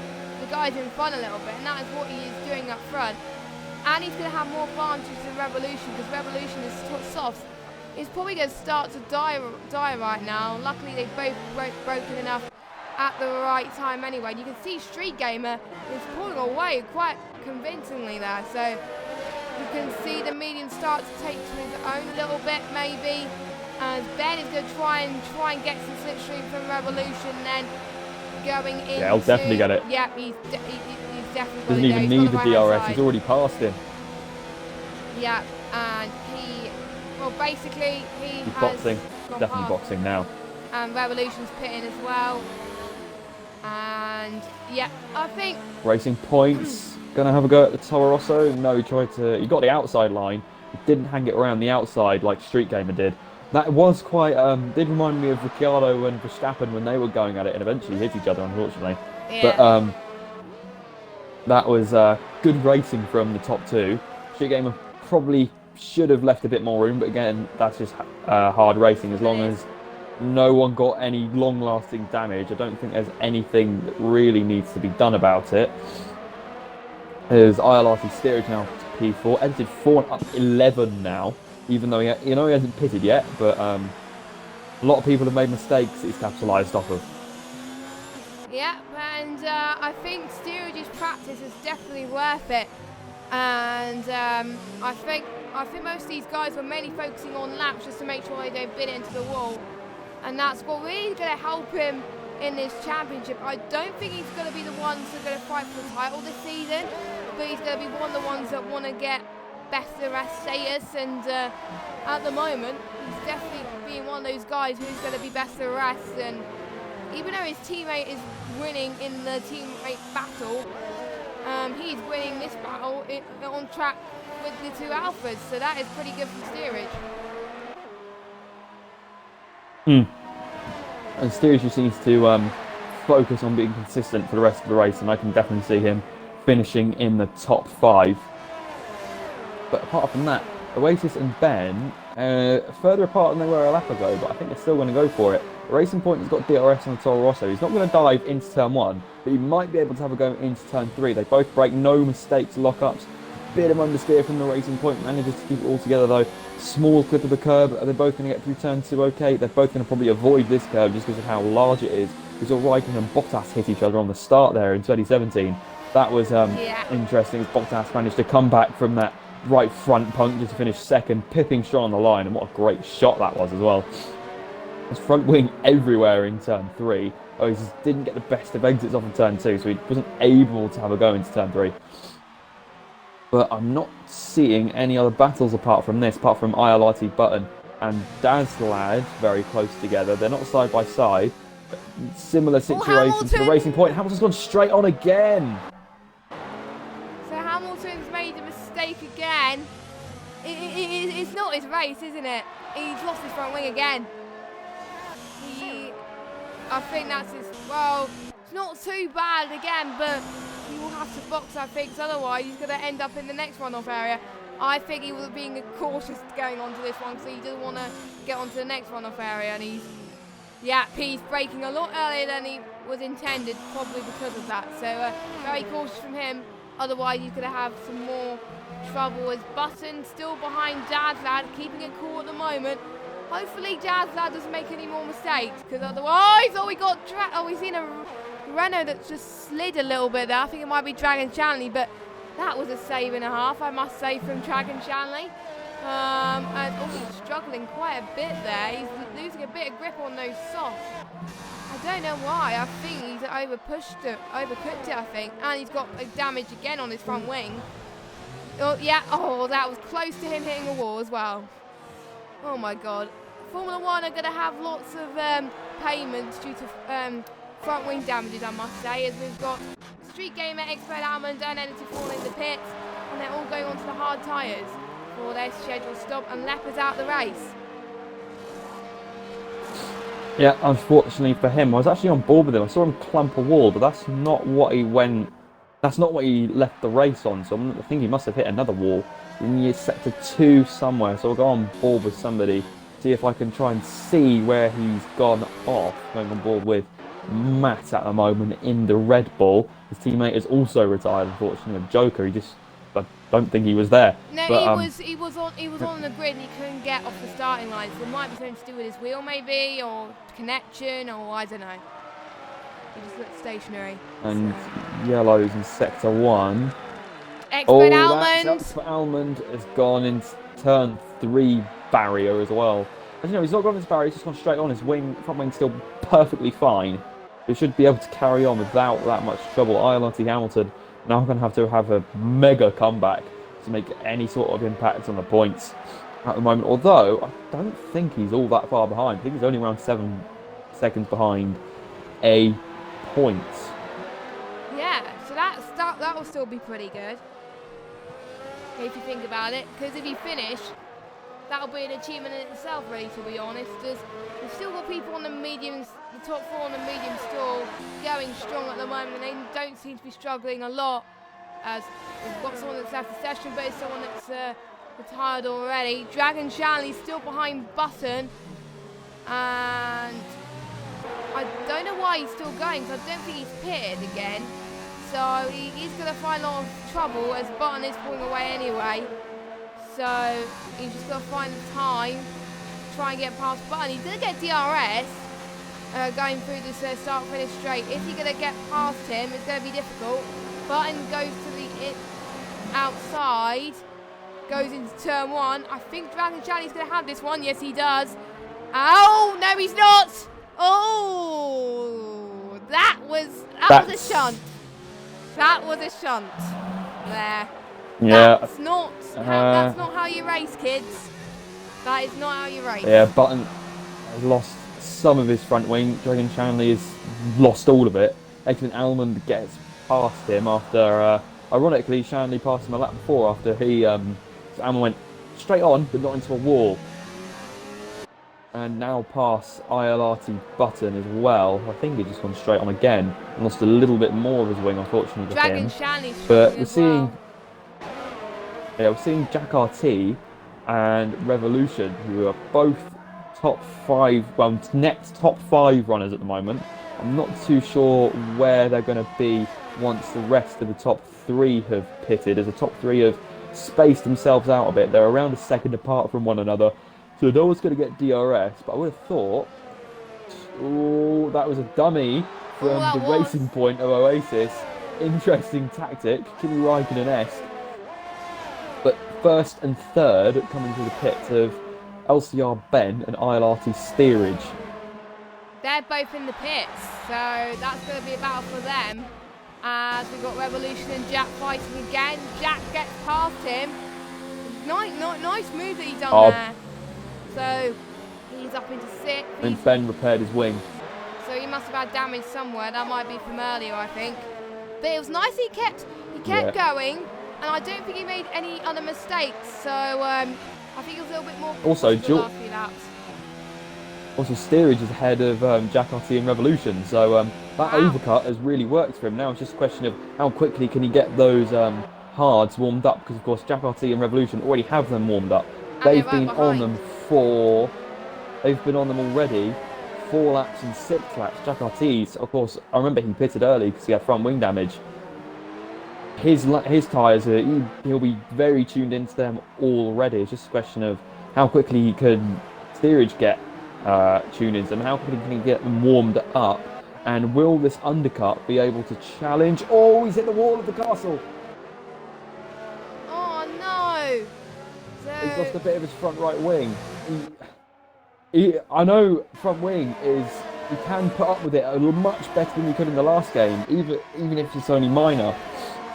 the guys in front a little bit, and that is what he is doing up front. And he's going to have more advantage than Revolution, because Revolution is soft. He's probably going to start to die right now. Luckily, they've both broken enough at the right time anyway. And you can see Street Gamer is pulling away quite convincingly there. So you can see the medium start to take to his own a little bit, maybe. And Ben is going to try and get some slipstream from Revolution, then going into... Yeah, he'll definitely get it. Yeah, he's definitely got Doesn't it. even need the DRS. He's already passed him. Yeah, and basically he's boxing. Definitely boxing now. And Revolution's pitting as well. And yeah, I think Racing Point's gonna have a go at the Toro Rosso. No, he got the outside line. He didn't hang it around the outside like Street Gamer did. That was quite did remind me of Ricciardo and Verstappen when they were going at it and eventually hit each other, unfortunately. Yeah. But that was good racing from the top two. Street Gamer probably should have left a bit more room, but again, that's just hard racing. As long as no one got any long-lasting damage, I don't think there's anything that really needs to be done about it. There's ILR3 steerage now to P4, edited 4 and up 11 now, even though he hasn't pitted yet, but a lot of people have made mistakes that he's capitalised off of. Yeah, and I think steerage's practice is definitely worth it. And I think most of these guys were mainly focusing on laps just to make sure they don't bid into the wall. And that's what really going to help him in this championship. I don't think he's going to be the ones that are going to fight for the title this season, but he's going to be one of the ones that want to get best of the rest status. And at the moment, he's definitely being one of those guys who's going to be best of the rest. And even though his teammate is winning in the teammate battle, he's winning this battle on track with the two alphas, so that is pretty good from steerage. And steerage just needs to focus on being consistent for the rest of the race, and I can definitely see him finishing in the top 5. But apart from that, Oasis and Ben further apart than they were a lap ago, but I think they're still going to go for it. Racing Point has got DRS on the Toro Rosso. He's not going to dive into turn 1, but he might be able to have a go into turn 3. They both break, no mistakes, lockups. Bit of understeer from the Racing Point, manages to keep it all together though. Small clip of the curb. Are they both going to get through turn 2 okay? They're both going to probably avoid this curve just because of how large it is. Because Raikkonen and Bottas hit each other on the start there in 2017. That was interesting as Bottas managed to come back from that right front puncture to finish second, pipping strong on the line, and what a great shot that was as well. His front wing everywhere in turn 3. Oh, he just didn't get the best of exits off of turn 2, so he wasn't able to have a go into turn 3. But I'm not seeing any other battles apart from this, apart from ILRT Button and Dazlad very close together. They're not side by side. Similar situation to the Racing Point. Hamilton's gone straight on again. So Hamilton's made a mistake again. It's not his race, isn't it? He's lost his front wing again. I think that's his, well, it's not too bad again, but he will have to box, I think, so otherwise he's going to end up in the next runoff area. I think he was being cautious going onto this one, so he doesn't want to get onto the next runoff area, and he's braking a lot earlier than he was intended, probably because of that. So very cautious from him, otherwise he's going to have some more trouble as Button still behind Dazlad, keeping it cool at the moment. Hopefully Dazlad doesn't make any more mistakes, because otherwise, we've seen a Renault that's just slid a little bit there. I think it might be Dragon Shanley, but that was a save and a half, I must say, from Dragon Shanley. And he's struggling quite a bit there. He's losing a bit of grip on those softs. I don't know why. I think he's overcooked it, I think. And he's got damage again on his front wing. Oh, yeah. Oh, that was close to him hitting a wall as well. Oh, my God. Formula 1 are going to have lots of payments due to front wing damages, I must say, as we've got Street Gamer, Expert Almond and Editor Fall in the pits. and they're all going onto the hard tyres for their scheduled stop, and Leopard's out the race. Yeah, unfortunately for him, I was actually on board with him. I saw him clump a wall, but that's not what he went. That's not what he left the race on. So I think he must have hit another wall. In sector 2 somewhere. So I'll go on board with somebody, see if I can try and see where he's gone off. Going on board with Matt at the moment in the Red Bull. His teammate is also retired, unfortunately. A Joker. I don't think he was there. No, but, he was on the grid and he couldn't get off the starting line. So it might be something to do with his wheel, maybe, or connection, or I don't know. He just looked stationary. And yellows in sector 1. Expert Almond. Expert Almond has gone into turn 3 barrier as well. As you know, he's not gone into barrier, he's just gone straight on. His front wing's still perfectly fine. He should be able to carry on without that much trouble. ILRT Hamilton now going to have a mega comeback to make any sort of impact on the points at the moment. Although, I don't think he's all that far behind. I think he's only around 7 seconds behind a point. Yeah, so that will still be pretty good. If you think about it, because if you finish, that'll be an achievement in itself, really, to be honest. We've still got people on the mediums, the top 4 on the medium still going strong at the moment, and they don't seem to be struggling a lot. As we've got someone that's left the session, but it's someone that's retired already. Dragon Shanley's still behind Button, and I don't know why he's still going, because I don't think he's pitted again. So he's going to find a lot of trouble as Button is pulling away anyway. So he's just got to find the time to try and get past Button. He did get DRS going through this start-finish straight. If you're going to get past him, it's going to be difficult. Button goes to the outside, goes into turn 1. I think Dragon Shanley's going to have this one. Yes, he does. Oh, no, he's not. Oh, that was a shunt. That was a shunt. There. Yeah. That's not how you race, kids. That is not how you race. Yeah, Button has lost some of his front wing. Dragon Shanley has lost all of it. Excellent Almond gets past him after, ironically, Shanley passed him a lap before after so Almond went straight on, but not into a wall. And now past ILRT Button as well. I think he's just gone straight on again and lost a little bit more of his wing, unfortunately for him. Dragon Shanley's but we're as seeing, well. yeah, we're seeing Jack RT and Revolution, who are both top 5, well, next top 5 runners at the moment. I'm not too sure where they're going to be once the rest of the top 3 have pitted, as the top 3 have spaced themselves out a bit. They're around a second apart from one another. So no one's going to get DRS, but I would have thought, oh, that was a dummy from the racing point of Oasis. Interesting tactic, Kimi Raikkonen-esque. But first and third coming to the pits of LCR Ben and ILRT Steerage. They're both in the pits, so that's going to be a battle for them. As we've got Revolution and Jack fighting again. Jack gets past him. Nice move that he's done there. So he's up into 6th. And Ben repaired his wing. So he must have had damage somewhere. That might be from earlier, I think. But it was nice he kept going, and I don't think he made any other mistakes. So I think it was a little bit more. Also, last few laps. Also, Steerage is ahead of Jack RT and Revolution. So that overcut has really worked for him. Now it's just a question of how quickly can he get those hards warmed up, because of course Jack RT and Revolution already have them warmed up. They've been on them already 4 laps and 6 laps. Jack RT's, of course, I remember he pitted early because he had front wing damage. His tyres, he'll be very tuned into them already. It's just a question of how quickly can Steerage get tuned into them, how quickly can he get them warmed up, and will this undercut be able to challenge? Oh, he's hit the wall of the castle. Oh no! He's lost a bit of his front right wing. I know front wing is, you can put up with it a much better than you could in the last game, even if it's only minor.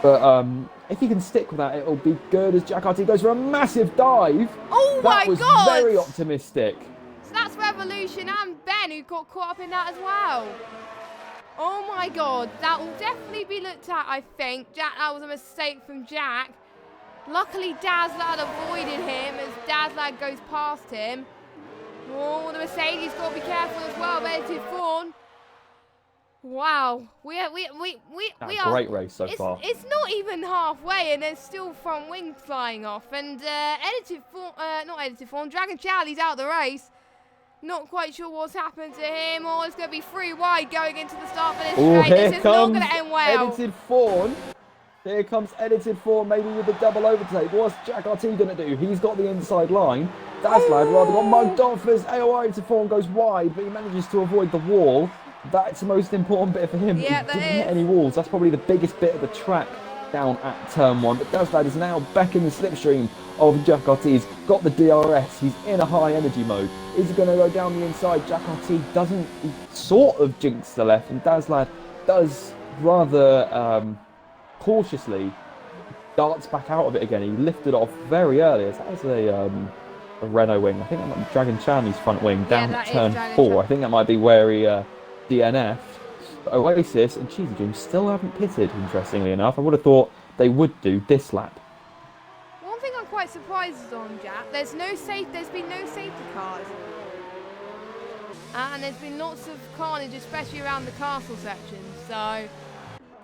But if he can stick with that, it'll be good, as Jack RT goes for a massive dive. Oh my God! That was very optimistic. So that's Revolution and Ben who got caught up in that as well. Oh my God, that will definitely be looked at, I think. That was a mistake from Jack. Luckily, Dazzlad avoided him as Dazzlad goes past him. Oh, the Mercedes got to be careful as well. Edited Fawn. Wow, we are Great race so far. It's not even halfway, and there's still front wings flying off. And not Edited Fawn, Dragon Charlie's out of the race. Not quite sure what's happened to him. Oh, it's going to be 3 wide going into the start finish straight. This is not going to end well. Edited Fawn. Here comes Edited Fawn, maybe with a double overtake. What's Jack RT going to do? He's got the inside line. Dazzlad rather got mugged off as AOI Edited Fawn goes wide, but he manages to avoid the wall. That's the most important bit for him. Yeah, he didn't hit any walls. That's probably the biggest bit of the track down at turn 1. But Dazzlad is now back in the slipstream of Jack RT. He's got the DRS. He's in a high energy mode. Is he going to go down the inside? Jack RT doesn't. He sort of jinx the left, and Dazzlad does rather cautiously darts back out of it again. He lifted off very early. That was a Renault wing. I think that might be Dragon Chanley's front wing down at turn 4. I think that might be where he DNF'd. But Oasis and Cheesy Dream still haven't pitted, interestingly enough. I would have thought they would do this lap. One thing I'm quite surprised on, Jack, there's been no safety cars. And there's been lots of carnage, especially around the castle section. So,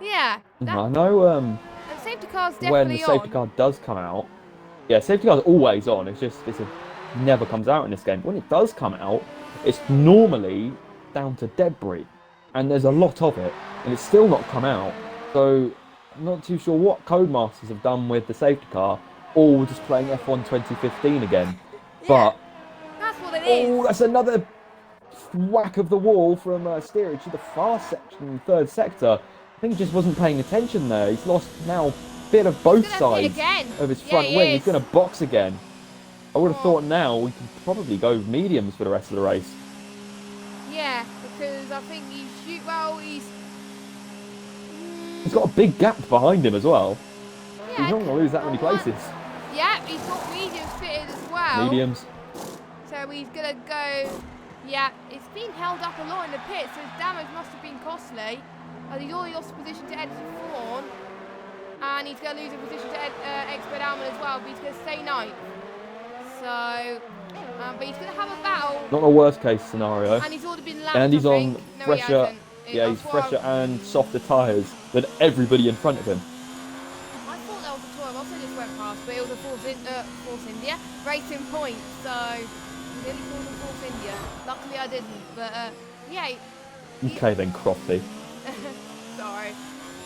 yeah. I know and safety car's definitely when the safety car does come out, yeah, safety car's always on. It's just, never comes out in this game. But when it does come out, it's normally down to debris. And there's a lot of it. And it's still not come out. So, I'm not too sure what Codemasters have done with the safety car. Or we're just playing F1 2015 again. Yeah, but that's what it is. Oh, that's another whack of the wall from Steerage to the far section, third sector. I think he just wasn't paying attention there. He's lost now a bit of both sides of his front wing. He's going to box again. I would have thought now we can probably go mediums for the rest of the race. Yeah, because I think he's He's got a big gap behind him as well. Yeah, he's not going to lose that many places. Yeah, he's got mediums fitted as well. Mediums. So he's going to go... Yeah, it's been held up a lot in the pit, so his damage must have been costly. He's already lost position to Edited Fawn, and he's going to lose a position to Expert Alman as well, but he's going to stay 9th. So, but he's going to have a battle. Not a worst case scenario. And he's already been lapped, and he's on no, fresher, he's fresher and softer tyres than everybody in front of him. I thought that was a 12, also just went past, but it was a Force India Racing Point, so he really called him Force India. Luckily I didn't, but yeah. Okay then, Crofty. Sorry.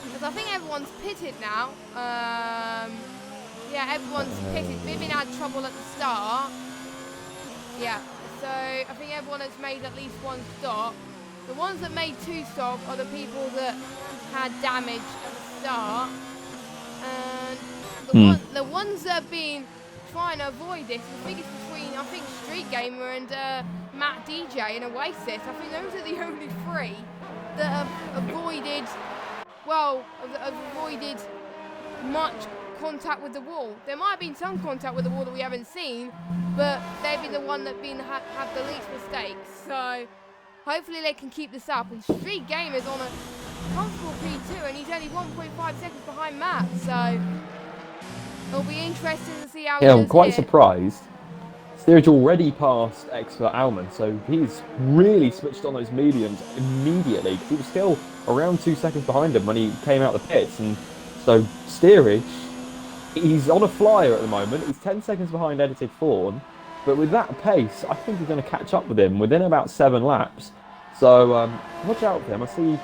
Because I think everyone's pitted now. Yeah, everyone's pitted. Vivian had trouble at the start. Yeah, so I think everyone has made at least 1 stop. The ones that made 2 stops are the people that had damage at the start. And the ones that have been trying to avoid this, I think it's between, I think, Street Gamer and Matt DJ and Oasis. I think those are the only 3 that have avoided, much contact with the wall. There might have been some contact with the wall that we haven't seen, but they've been the one that have the least mistakes. So hopefully they can keep this up. And Street Gamer's on a comfortable P2, and he's only 1.5 seconds behind Matt. So it'll be interesting to see how he does. I'm quite surprised. Steerage already passed Expert Alman, so he's really switched on those mediums immediately, because he was still around 2 seconds behind him when he came out the pits. And so Steerage, he's on a flyer at the moment. He's 10 seconds behind Edited Fawn, but with that pace, I think he's going to catch up with him within about 7 laps. So watch out for him. I see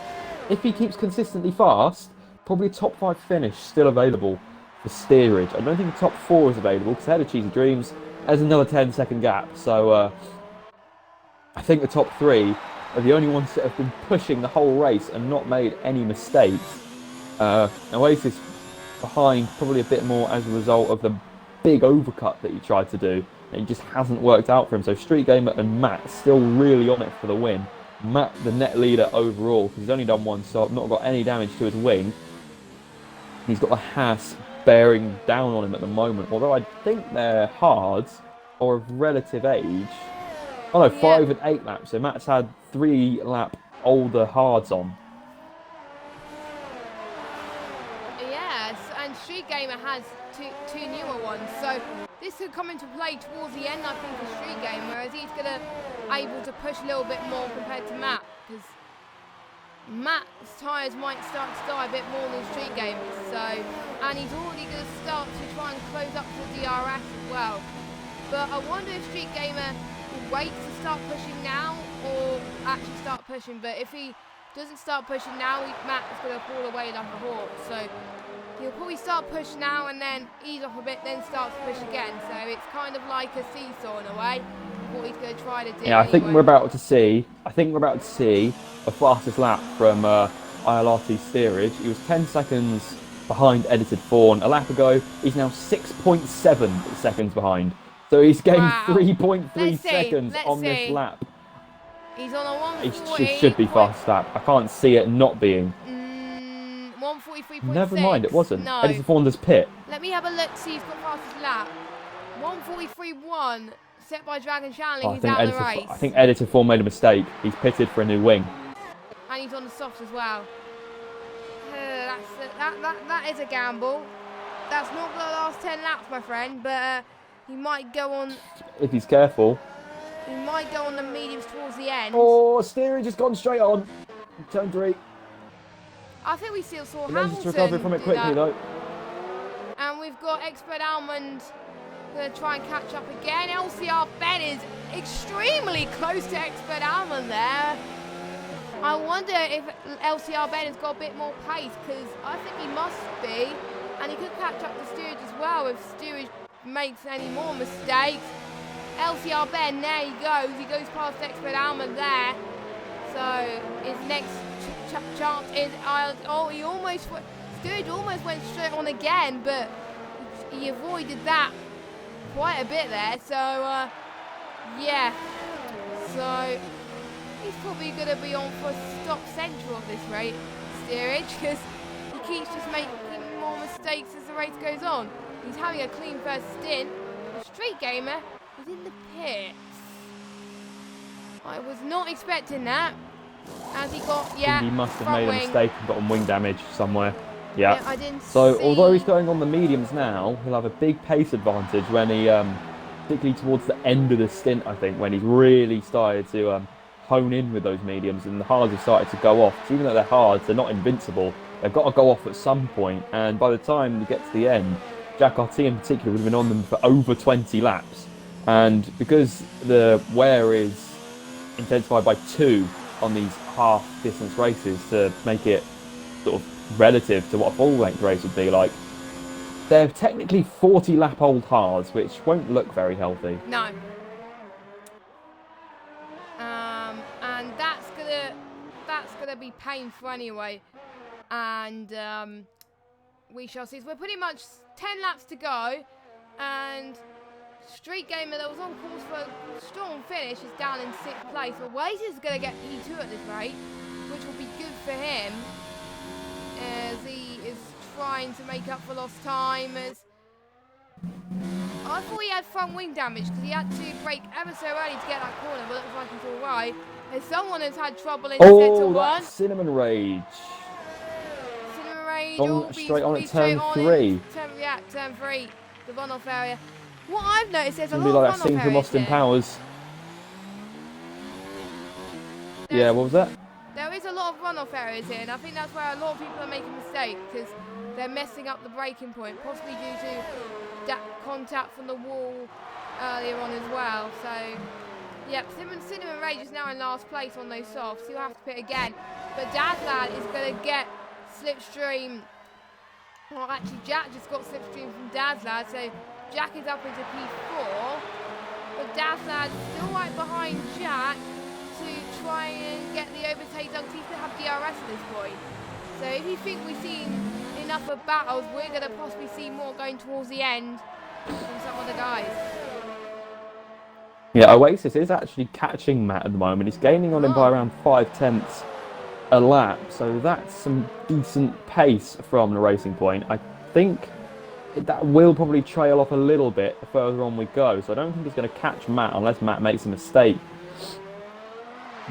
if he keeps consistently fast, probably a top 5 finish still available for Steerage. I don't think the top 4 is available because ahead of Cheesy Dreams, there's another 10-second gap. So I think the top 3 are the only ones that have been pushing the whole race and not made any mistakes. Oasis behind probably a bit more as a result of the big overcut that he tried to do, and it just hasn't worked out for him. So Street Gamer and Matt still really on it for the win. Matt the net leader overall, because he's only done 1 stop, not got any damage to his wing. He's got a Haas bearing down on him at the moment, although I think they're hards or of relative age. Oh no, 5 and 8 laps, so Matt's had 3 lap older hards on. Yes, and Street Gamer has two newer ones. So this could come into play towards the end, I think, for Street Gamer, as he's gonna able to push a little bit more compared to Matt, because Matt's tyres might start to die a bit more than Street Gamer's. So, and he's already gonna start to try and close up to DRS as well. But I wonder if Street Gamer will wait to start pushing now, or actually start pushing. But if he doesn't start pushing now, Matt is going to fall away like a hawk. So he'll probably start push now and then ease off a bit, then start to push again. So it's kind of like a seesaw in a way, what he's going to try to do. Yeah, I think we're about to see a fastest lap from ILR3 steerage. He was 10 seconds behind edited Fawn a lap ago. He's now 6.7 seconds behind. So he's gained 3.3 seconds on this lap. He's on a 140. It should be fast lap. I can't see it not being. 143.6. Never mind, it wasn't. No. Edison Fawn's pit. Let me have a look, see who's got fastest lap. 143.1, set by Dragon Shanley, who's out of the race. I think Editor Fawn made a mistake. He's pitted for a new wing. And he's on the soft as well. That is a gamble. That's not going to last 10 laps, my friend, but he might go on... If he's careful. He might go on the mediums towards the end. Oh, steering just gone straight on. Turn 3. I think we still saw He Hamilton managed to recover from it quickly, though. And we've got Expert Almond going to try and catch up again. LCR Ben is extremely close to Expert Almond there. I wonder if LCR Ben has got a bit more pace, because I think he must be. And he could catch up to Steerage as well if Steerage makes any more mistakes. LCR Ben, there he goes. He goes past Expert Almond there. So his next chance is he almost Steerage almost went straight on again, but he avoided that quite a bit there. So yeah, so he's probably going to be on for stop central at this rate, Steerage, because he keeps just making more mistakes as the race goes on. He's having a clean first stint. The Street Gamer is in the pits. I was not expecting that. As he got, he must have made a mistake and got on wing damage somewhere. Yeah. I didn't so although he's going on the mediums now, he'll have a big pace advantage when he, particularly towards the end of the stint, I think, when he's really started to hone in with those mediums and the hards have started to go off. So even though they're hards, they're not invincible. They've got to go off at some point, and by the time we get to the end, Jack RT in particular would have been on them for over 20 laps. And because the wear is intensified by 2 on these half-distance races to make it sort of relative to what a full-length race would be like, they're technically 40-lap-old hards, which won't look very healthy. No. And that's gonna be painful anyway. And we shall see. So we're pretty much 10 laps to go, and Street Gamer that was on course for a strong finish is down in 6th place. But Waze is going to get P2 at this rate, which will be good for him, as he is trying to make up for lost time. I thought he had front wing damage because he had to brake ever so early to get that corner, but it looks like he's all right. As someone has had trouble in sector 1. That's Cinnamon Rage. Cinnamon Rage Gone straight on at turn 3. Turn 3, the runoff area. What I've noticed, there's a lot of of like that scene from Austin Powers. Yeah, what was that? There is a lot of runoff areas here, and I think that's where a lot of people are making mistakes, because they're messing up the braking point, possibly due to that contact from the wall earlier on as well. So, yep, Cinnamon Rage is now in last place on those softs. He'll have to pit again. But Dadlad is going to get slipstream. Well, actually, Jack just got slipstream from Dadlad, so Jack is up into P4. But Dadlad still right behind Jack to try and get the overtake done. He's going to have DRS at this point. So if you think we've seen enough of battles, we're going to possibly see more going towards the end from some of the guys. Yeah, Oasis is actually catching Matt at the moment. He's gaining on him by around 5/10 a lap. So that's some decent pace from the racing point. I think that will probably trail off a little bit the further on we go. So I don't think he's going to catch Matt unless Matt makes a mistake.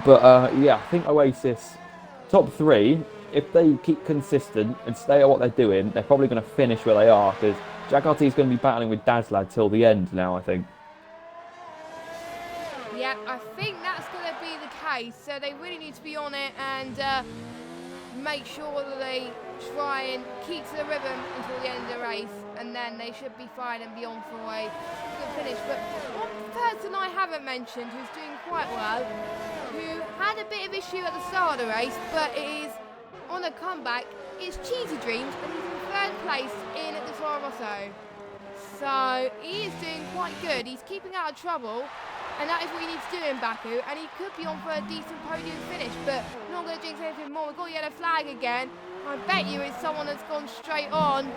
But yeah, I think Oasis, top 3, if they keep consistent and stay at what they're doing, they're probably going to finish where they are, because Jack RT is going to be battling with Daslad till the end now, I think. Yeah, I think that's going to be the case. So they really need to be on it and make sure that they try and keep to the rhythm until the end of the race, and then they should be fine and be on for a good finish. But one person I haven't mentioned who's doing quite well, who had a bit of issue at the start of the race, but is on a comeback, is Cheesy Dreams, and he's in third place in the Toro Rosso. So he is doing quite good. He's keeping out of trouble, and that is what he needs to do in Baku, and he could be on for a decent podium finish, but I'm not going to jinx anything more. We've got a yellow flag again. I bet you it's someone that's gone straight on.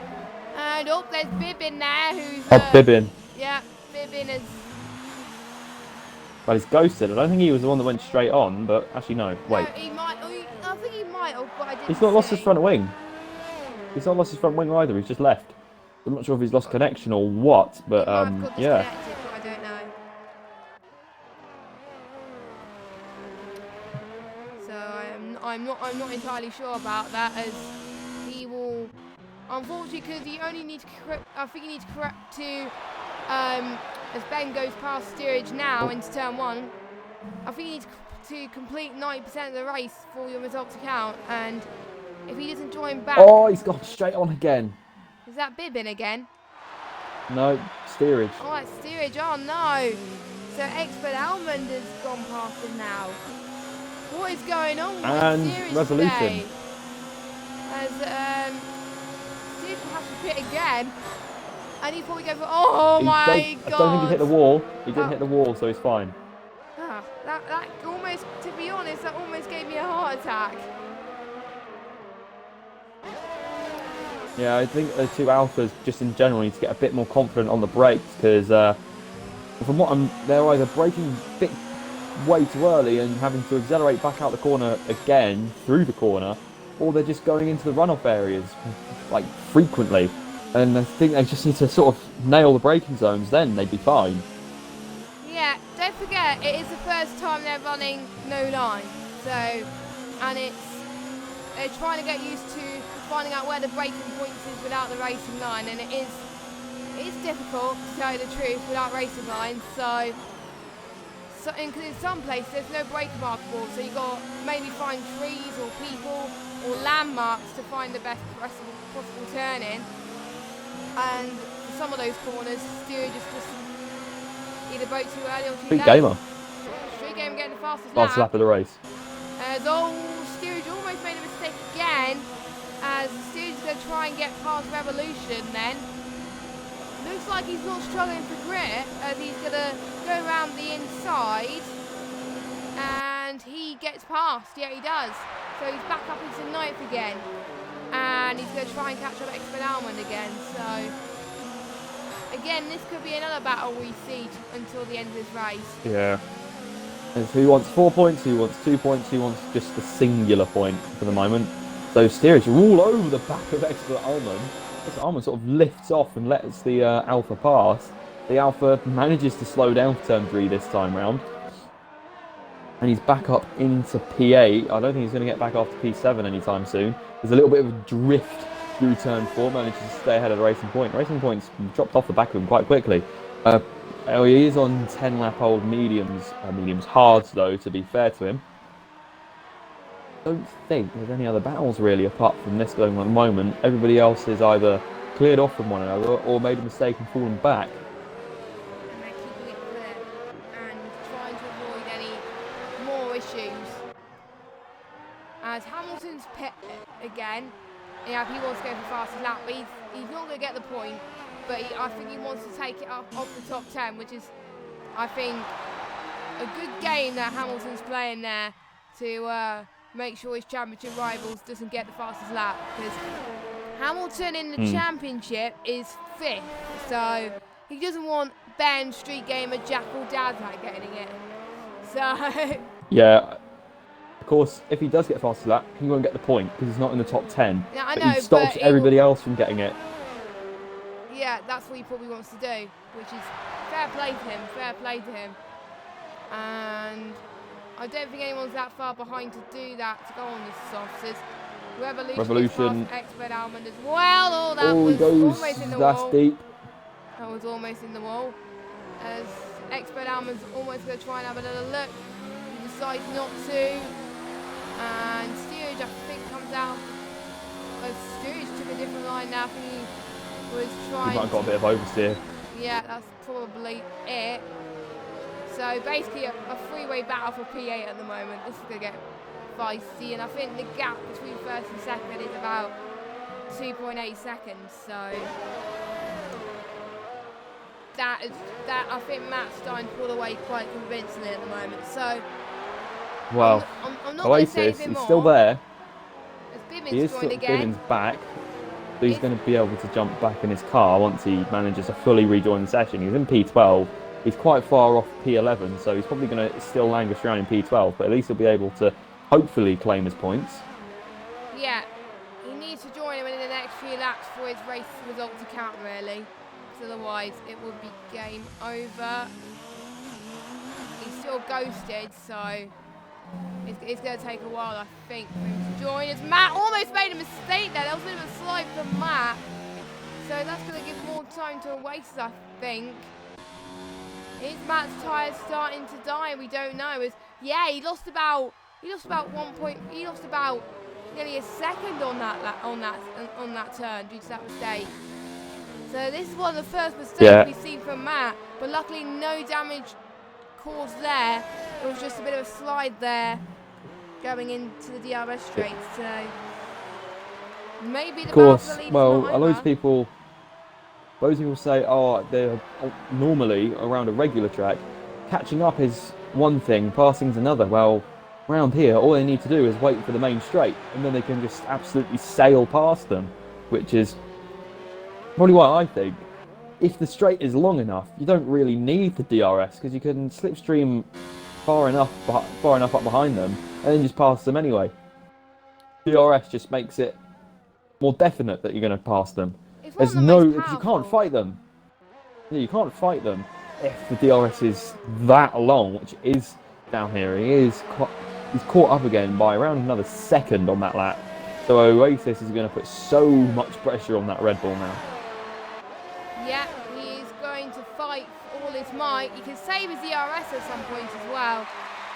And there's Bibbin there, who's... Bibbin. Yeah, Bibbin is... Well, he's ghosted. I don't think he was the one that went straight on, but actually, no. Wait. No, he might... I think he might have, but I didn't He's not lost see. his front wing. He's not lost his front wing either. He's just left. I'm not sure if he's lost connection or what, but yeah. But I don't know. So I'm not entirely sure about that, as he will, unfortunately, because he only needs to correct, I think he needs to correct to as Ben goes past steerage now into turn 1. I think he needs to complete 90% of the race for your result to count, and if he doesn't join back... Oh, he's gone straight on again. Is that Bibbin again? No, steerage. Oh, it's steerage. Oh, no. So Expert Almond has gone past him now. What is going on with steerage Revolution. today? As steerage will have to pit again. And he's probably going for... Oh, my God. I don't think he hit the wall. He didn't hit the wall, so he's fine. That almost, to be honest, that almost gave me a heart attack. Yeah, I think the two Alphas, just in general, need to get a bit more confident on the brakes, because from what they're either braking way too early and having to accelerate back out the corner again through the corner, or they're just going into the runoff areas like frequently. And I think they just need to sort of nail the braking zones, then they'd be fine. Yeah, don't forget, it is the first time they're running no line. So, and they're trying to get used to finding out where the braking points is without the racing line, and it is difficult, to tell you the truth, without racing lines. So in some places there's no brake marker board, so you've got to maybe find trees or people or landmarks to find the best possible turn in. And for some of those corners, steerage is just either brake too early or too late. Street gamer. Street gamer getting the fastest lap of the race. As steerage almost made a mistake again, as steerage is going to try and get past Revolution then. Looks like he's not struggling for grip, as he's going to go around the inside, and he gets past. Yeah, he does. So he's back up into 9th again, and he's going to try and catch up Expert Almond again. So again, this could be another battle we see until the end of this race. Yeah. And who wants 4 points, who wants 2 points, who wants just a singular point for the moment. So steerage are all over the back of Expert Almond. Expert Almond sort of lifts off and lets the Alpha pass. The Alpha manages to slow down for turn 3 this time round. And he's back up into P8. I don't think he's going to get back after P7 anytime soon. There's a little bit of a drift through turn 4, manages to stay ahead of the Racing Point. Racing Point's dropped off the back of him quite quickly. He is on 10-lap-old mediums. Mediums hards, though, to be fair to him. I don't think there's any other battles, really, apart from this going on at the moment. Everybody else is either cleared off from one another or made a mistake and fallen back. And they're keeping it clear and trying to avoid any more issues. As Hamilton's pit again. Yeah, he wants to go for fastest lap, but he's not going to get the point. But I think he wants to take it up off the top 10, which is, I think, a good game that Hamilton's playing there to make sure his championship rivals doesn't get the fastest lap. Because Hamilton in the championship is 5th, so he doesn't want Ben, Street Gamer, Jack or Dazak getting it. So yeah. Of course, if he does get fastest lap, he won't get the point because he's not in the top 10. Yeah, I but know, he stops everybody else from getting it. Yeah, that's what he probably wants to do, which is fair play to him, fair play to him. And I don't think anyone's that far behind to do that, to go on this officers. Revolution. Gets past Expert Almond as well. Oh, that Oh, he was goes. almost in the That's wall. deep. That was almost in the wall. As Expert Almond's almost going to try and have a little look. He decides not to. And steerage, I think, comes out. But steerage took a different line now. I think he was trying. He might have got a bit of oversteer. Yeah, that's probably it. So basically a three-way battle for P8 at the moment. This is going to get feisty, and I think the gap between first and second is about 2.8 seconds. So that I think Matt's starting to pull away quite convincingly at the moment. So Well, I'm not going to say Oasis, anything he's more. still there. As He is joined again. Bibbins back. So he's going to be able to jump back in his car once he manages to fully rejoin the session. He's in P12. He's quite far off P11, so he's probably going to still languish around in P12, but at least he'll be able to hopefully claim his points. Yeah, he needs to join him in the next few laps for his race result to count, really. Because otherwise, it would be game over. He's still ghosted, so it's going to take a while, I think, for him to join. As Matt almost made a mistake there. That was a bit of a slide from Matt. So that's going to give more time to Oasis, I think. Is Matt's tyres starting to die? We don't know. He lost about nearly a second on that turn due to that mistake. So this is one of the first mistakes we've seen from Matt, but luckily no damage caused there. It was just a bit of a slide there going into the DRS straight. So maybe the of course, battle for the lead well, is not loads of over. people say, oh, they're normally around a regular track. Catching up is one thing, passing is another. Well, around here, all they need to do is wait for the main straight, and then they can just absolutely sail past them, which is probably what I think. If the straight is long enough, you don't really need the DRS, because you can slipstream far enough up behind them, and then just pass them anyway. DRS just makes it more definite that you're going to pass them. There's you can't fight them. Yeah, you can't fight them if the DRS is that long, which is down here. He's caught up again by around another second on that lap. So Oasis is going to put so much pressure on that Red Bull now. Yeah, he is going to fight for all his might. He can save his DRS at some points as well.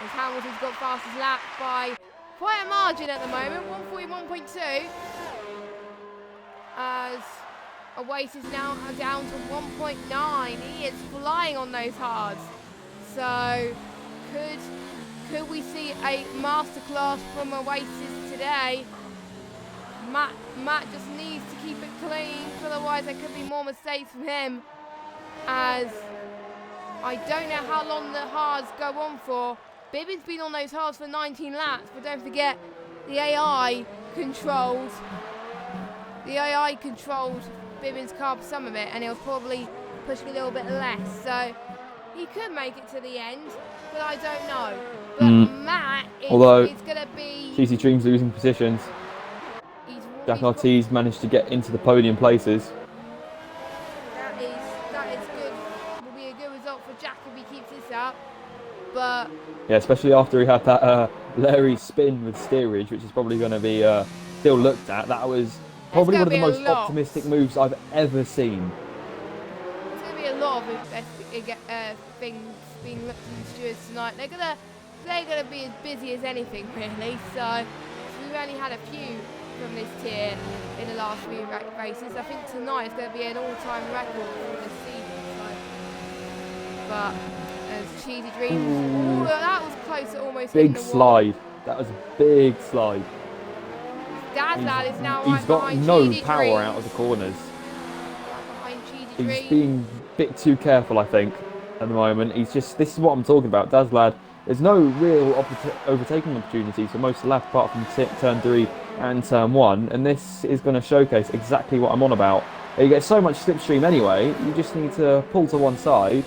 As Hamilton's got fastest lap by quite a margin at the moment, 141.2. As Oasis now are down to 1.9. He is flying on those hards. So could we see a masterclass from Oasis today? Matt just needs to keep it clean, otherwise there could be more mistakes from him. As I don't know how long the hards go on for. Bibbin's been on those hards for 19 laps, but don't forget the AI controlled Bibbin's car for some of it, and it was probably pushing a little bit less. So he could make it to the end, but I don't know. But Matt is going to be... Cheesy Dreams losing positions. Jack RT's managed to get into the podium places. That is good. Will be a good result for Jack if he keeps this up. But yeah, especially after he had that Larry spin with steerage, which is probably going to be still looked at. That was probably one of the most optimistic moves I've ever seen. There's going to be a lot of things being looked at the stewards tonight. They're going to be as busy as anything, really. So we've only had a few from this tier in the last few races. I think tonight is going to be an all-time record for this season. So. But as Cheesy Dreams, that was close to almost hitting the wall. Big slide. That was a big slide. Dazlad is now He's got no power out of the corners. He's being a bit too careful, I think, at the moment. This is what I'm talking about. Dazlad, there's no real overtaking opportunities for most of the lap apart from turn 3 and turn 1, and this is going to showcase exactly what I'm on about. You get so much slipstream anyway, you just need to pull to one side,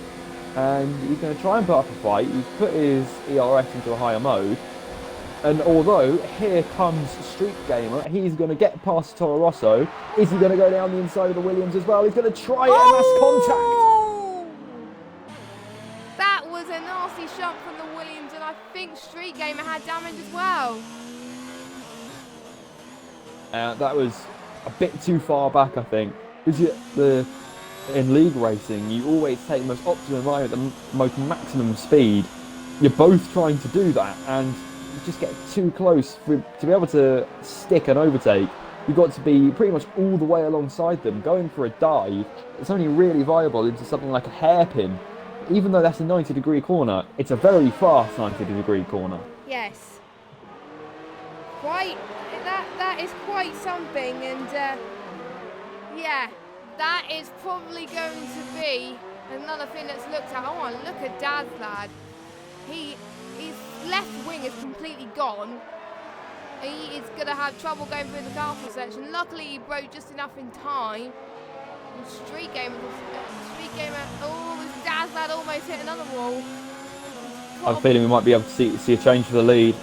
and he's going to try and put up a fight. He's put his ERS into a higher mode, and although here comes Street Gamer, he's going to get past Toro Rosso. Is he going to go down the inside of the Williams as well? He's going to try it, and that's contact! That was a nasty shot from the Williams, and I think Street Gamer had damage as well. That was a bit too far back, I think. Because in league racing, you always take the most optimum line at the most maximum speed. You're both trying to do that, and you just get too close to be able to stick an overtake. You've got to be pretty much all the way alongside them. Going for a dive, it's only really viable into something like a hairpin. Even though that's a 90-degree corner, it's a very fast 90-degree corner. Yes. Quite. That is quite something, and yeah, that is probably going to be another thing that's looked at. Oh, look at Dad's lad. His left wing is completely gone. He is going to have trouble going through the castle section. Luckily, he broke just enough in time. And Street Gamer. Oh, his Dad's lad almost hit another wall. I have a feeling we might be able to see a change for the lead.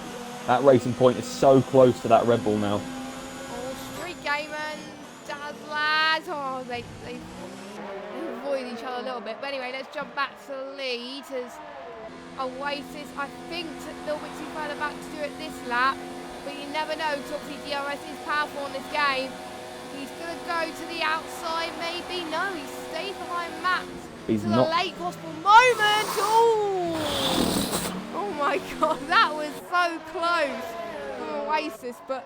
That racing point is so close to that Red Bull now. Oh, Street Gamer and Dad's lads. Oh, they avoid each other a little bit. But anyway, let's jump back to the lead as Oasis, I think, a little bit too far back to do it this lap. But you never know, obviously DRS is powerful in this game. He's going to go to the outside, maybe. No, he stays behind Matt. He's to not. The late possible moment. Oh my God, that was so close from Oasis. But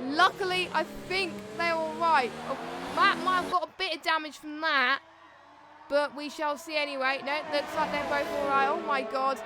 luckily, I think they're all right. Oh, Matt might have got a bit of damage from that. But we shall see anyway. No, looks like they're both all right. Oh my God.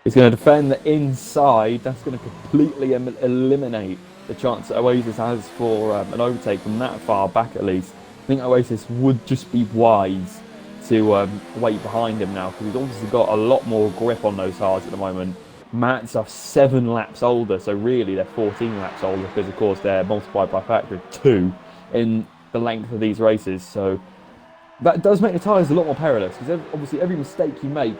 He's going to defend the inside. That's going to completely eliminate the chance that Oasis has for an overtake from that far back at least. I think Oasis would just be wise to wait behind him now, because he's obviously got a lot more grip on those hards at the moment. Mats are 7 laps older, so really they're 14 laps older, because of course they're multiplied by a factor of 2 in the length of these races. So that does make the tyres a lot more perilous, because obviously every mistake you make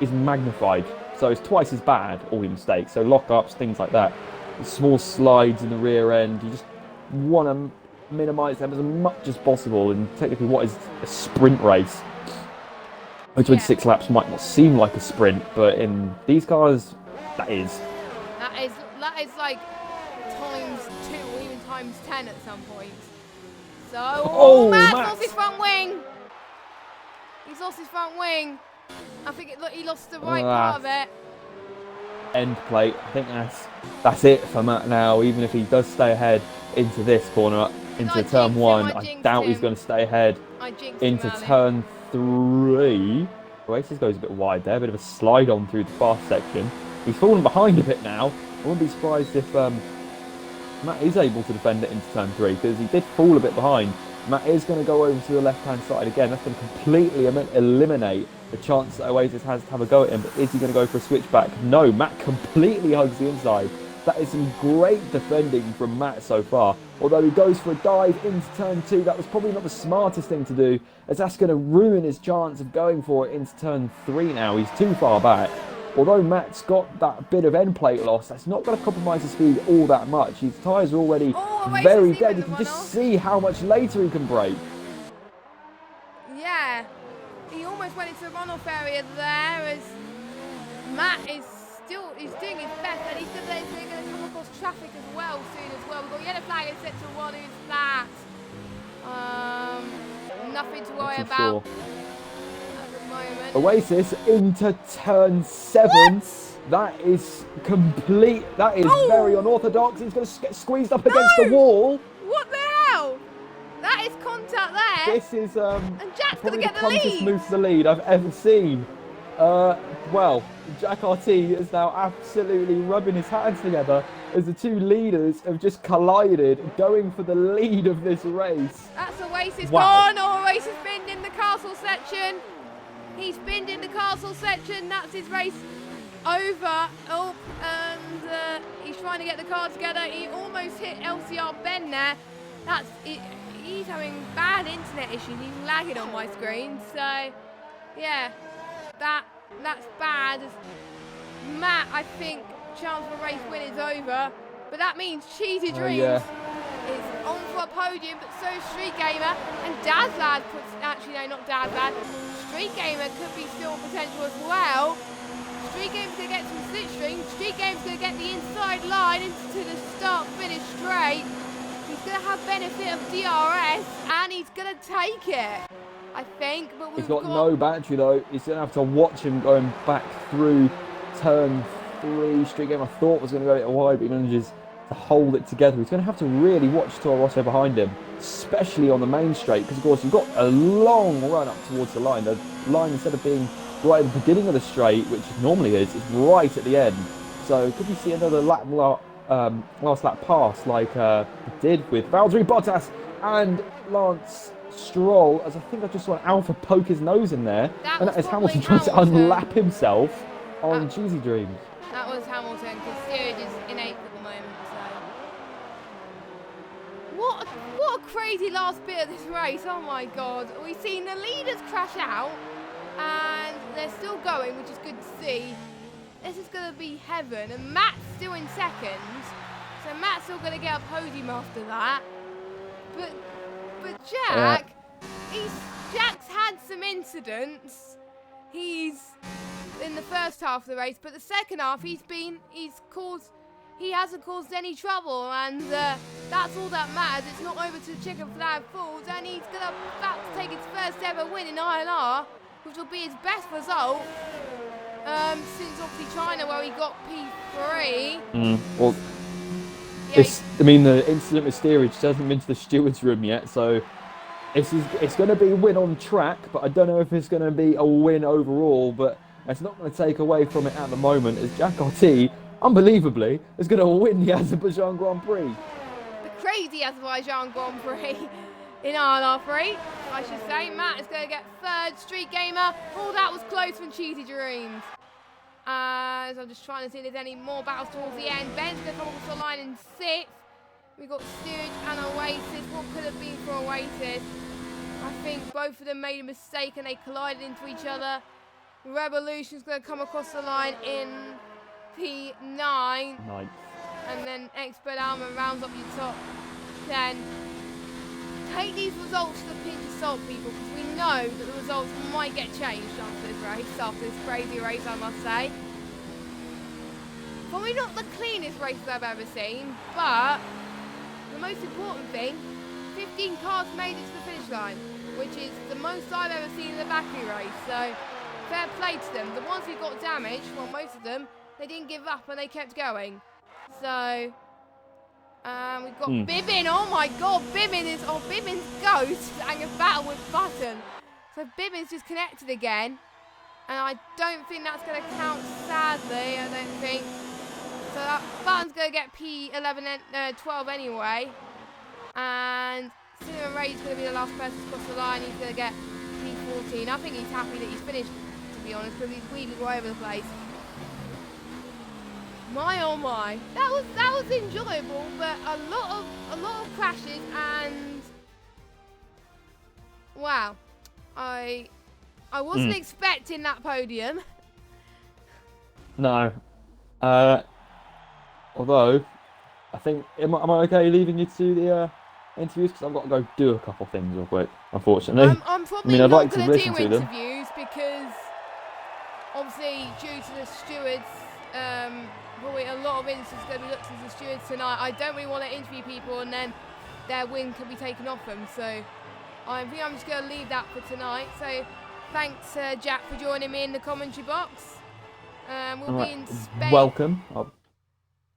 is magnified. So it's twice as bad, all your mistakes. So lock-ups, things like that. Small slides in the rear end, you just want to minimise them as much as possible in technically what is a sprint race. 26 laps might not seem like a sprint, but in these cars, that is. That is like times 2 or even times 10 at some point. So, Matt's lost his front wing. He's lost his front wing. I think he lost the right part of it. End plate. I think that's it for Matt now. Even if he does stay ahead into this corner, into turn 1, I doubt he's going to stay ahead into turn 3. Oasis goes a bit wide there, a bit of a slide on through the fast section. He's fallen behind a bit now. I wouldn't be surprised if Matt is able to defend it into turn 3, because he did fall a bit behind. Matt is going to go over to the left-hand side again. That's going to completely eliminate the chance that Oasis has to have a go at him. But is he going to go for a switchback? No, Matt completely hugs the inside. That is some great defending from Matt so far. Although he goes for a dive into turn 2, that was probably not the smartest thing to do, as that's going to ruin his chance of going for it into turn 3 now. He's too far back. Although Matt's got that bit of end plate loss, that's not going to compromise his speed all that much. His tyres are already very dead. You can just see how much later he can brake. Yeah, he almost went into the runoff area there, as Matt is doing his best, and he's going to come across traffic as well soon as well. We've got yellow flag in sector 1. Who's that? Nothing to worry about. Oasis into turn 7. What? That is complete. That is very unorthodox. He's going to get squeezed up against the wall. What the hell? That is contact there. This is and Jack's going to get the lead. Closest move to the lead I've ever seen. Well, Jack RT is now absolutely rubbing his hands together as the two leaders have just collided, going for the lead of this race. That's Oasis gone, or Oasis binned in the castle section. He's binned in the castle section. That's his race over. Oh, and he's trying to get the car together. He almost hit LCR Ben there. He's having bad internet issues. He's lagging on my screen. So, yeah, that's bad. Matt, I think, chance for a race win is over. But that means Cheesy Dreams is on for a podium, but so is Street Gamer. And Dazlad actually no, not Dazlad. Street Gamer could be still potential as well. Street Gamer's going to get some stream. Street Game's going to get the inside line into the start-finish straight. He's going to have benefit of DRS, and he's going to take it, I think. But he's got no battery, though. He's going to have to watch him going back through turn 3. Street Game, I thought, was going to go a bit wide, but he manages to hold it together. He's going to have to really watch Toro Rosso behind him, especially on the main straight, because, of course, you've got a long run up towards the line. The line, instead of being right at the beginning of the straight, which it normally is right at the end. So could we see another last lap pass like it did with Valtteri Bottas and Lance Stroll, as I think I just saw an Alpha poke his nose in there, and that is Hamilton trying to unlap himself on Cheesy Dreams. That was Hamilton, because steerage is in 8th at the moment. So what a crazy last bit of this race! Oh my God, we've seen the leaders crash out, and they're still going, which is good to see. This is going to be heaven, and Matt's still in second, so Matt's still going to get a podium after that. But Jack, Jack's had some incidents. He's in the first half of the race, but the second half he hasn't caused any trouble, and that's all that matters. It's not over to Chicken Flag Falls, and he's about to take his first ever win in ILR, which will be his best result since obviously China, where he got P3. Well, yeah, I mean, the incident with steerage hasn't been to the stewards' room yet, so it's going to be a win on track, but I don't know if it's going to be a win overall, but it's not going to take away from it at the moment, as Jack RT, unbelievably, is going to win the Azerbaijan Grand Prix. The crazy Azerbaijan Grand Prix in ILR3, I should say. Matt is going to get third. Street Gamer, oh, that was close from Cheesy Dreams. As I'm just trying to see if there's any more battles towards the end. Ben's going to come across the line in 6th. We've got Steerage and Oasis. What could have been for Oasis? I think both of them made a mistake and they collided into each other. Revolution's going to come across the line in P9. Nice. And then Expert Alma rounds up your top 10. Take these results with a pinch of salt, people, because we know that the results might get changed after this race, after this crazy race, I must say. Probably not the cleanest race I've ever seen, but the most important thing, 15 cars made it to the finish line, which is the most I've ever seen in a Baku race, so fair play to them. The ones who got damaged, well, most of them, they didn't give up and they kept going. So we've got Bibbin. Oh my God, Bibbin's ghost and a battle with Button. So Bibbin's just connected again, and I don't think that's going to count. Sadly, I don't think. So that Button's going to get P11 and 12 anyway, and Cinnamon Ray's going to be the last person to cross the line. He's going to get P14. I think he's happy that he's finished, to be honest, because he's wheeling all over the place. My oh my, that was enjoyable, but a lot of crashes, and wow, I wasn't expecting that podium. No, although I think am I okay leaving you to the interviews, because I've got to go do a couple things real quick. Unfortunately, I'm probably I'd not like to going to listen do to them. interviews because obviously due to the stewards. Probably a lot of instances going to be looked at the stewards tonight. I don't really want to interview people and then their win can be taken off them. So I think I'm just going to leave that for tonight. So thanks, Jack, for joining me in the commentary box. We'll be in Spain. Welcome. We'll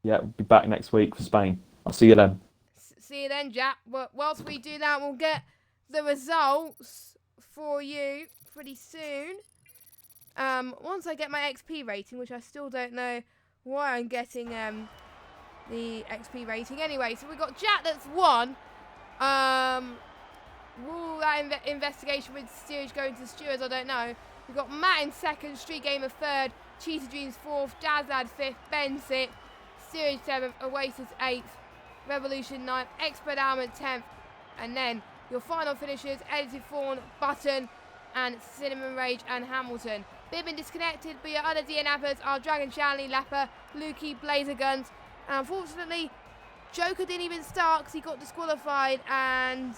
be back next week for Spain. I'll see you then. See you then, Jack. But whilst we do that, we'll get the results for you pretty soon. Once I get my XP rating, which I still don't know why I'm getting the XP rating. Anyway, so we've got Jack that's won. Will that investigation with steerage going to the stewards? I don't know. We've got Matt in 2nd, Street Gamer 3rd, Cheetah Dreams 4th, Jazzad 5th, Ben 6th, Steerage 7th, Oasis 8th, Revolution 9th, Expert Alma 10th, and then your final finishers, Edited Fawn, Button, and Cinnamon Rage and Hamilton. Bibbin disconnected, but your other DNFers are Dragon Shanley, Leper, Lukey, Blazer Guns, and unfortunately, Joker didn't even start because he got disqualified, and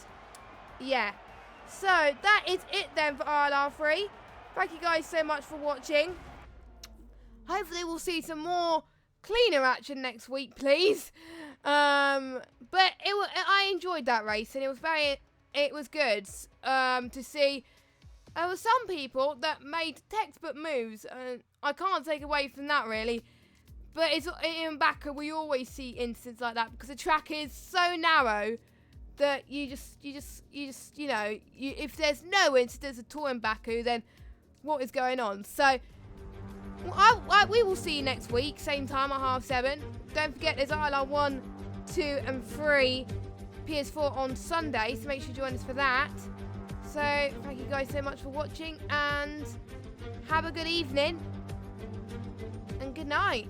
yeah. So that is it then for ILR3. Thank you guys so much for watching. hopefully we'll see some more cleaner action next week, please. But I enjoyed that race, and it was good to see. There were some people that made textbook moves, and I can't take away from that really. But in Baku, we always see incidents like that because the track is so narrow that you just if there's no incidents at all in Baku, then what is going on? So we will see you next week, same time at 7:30. Don't forget there's ILR 1, 2 and 3 PS4 on Sunday, so make sure you join us for that. So thank you guys so much for watching, and have a good evening and good night.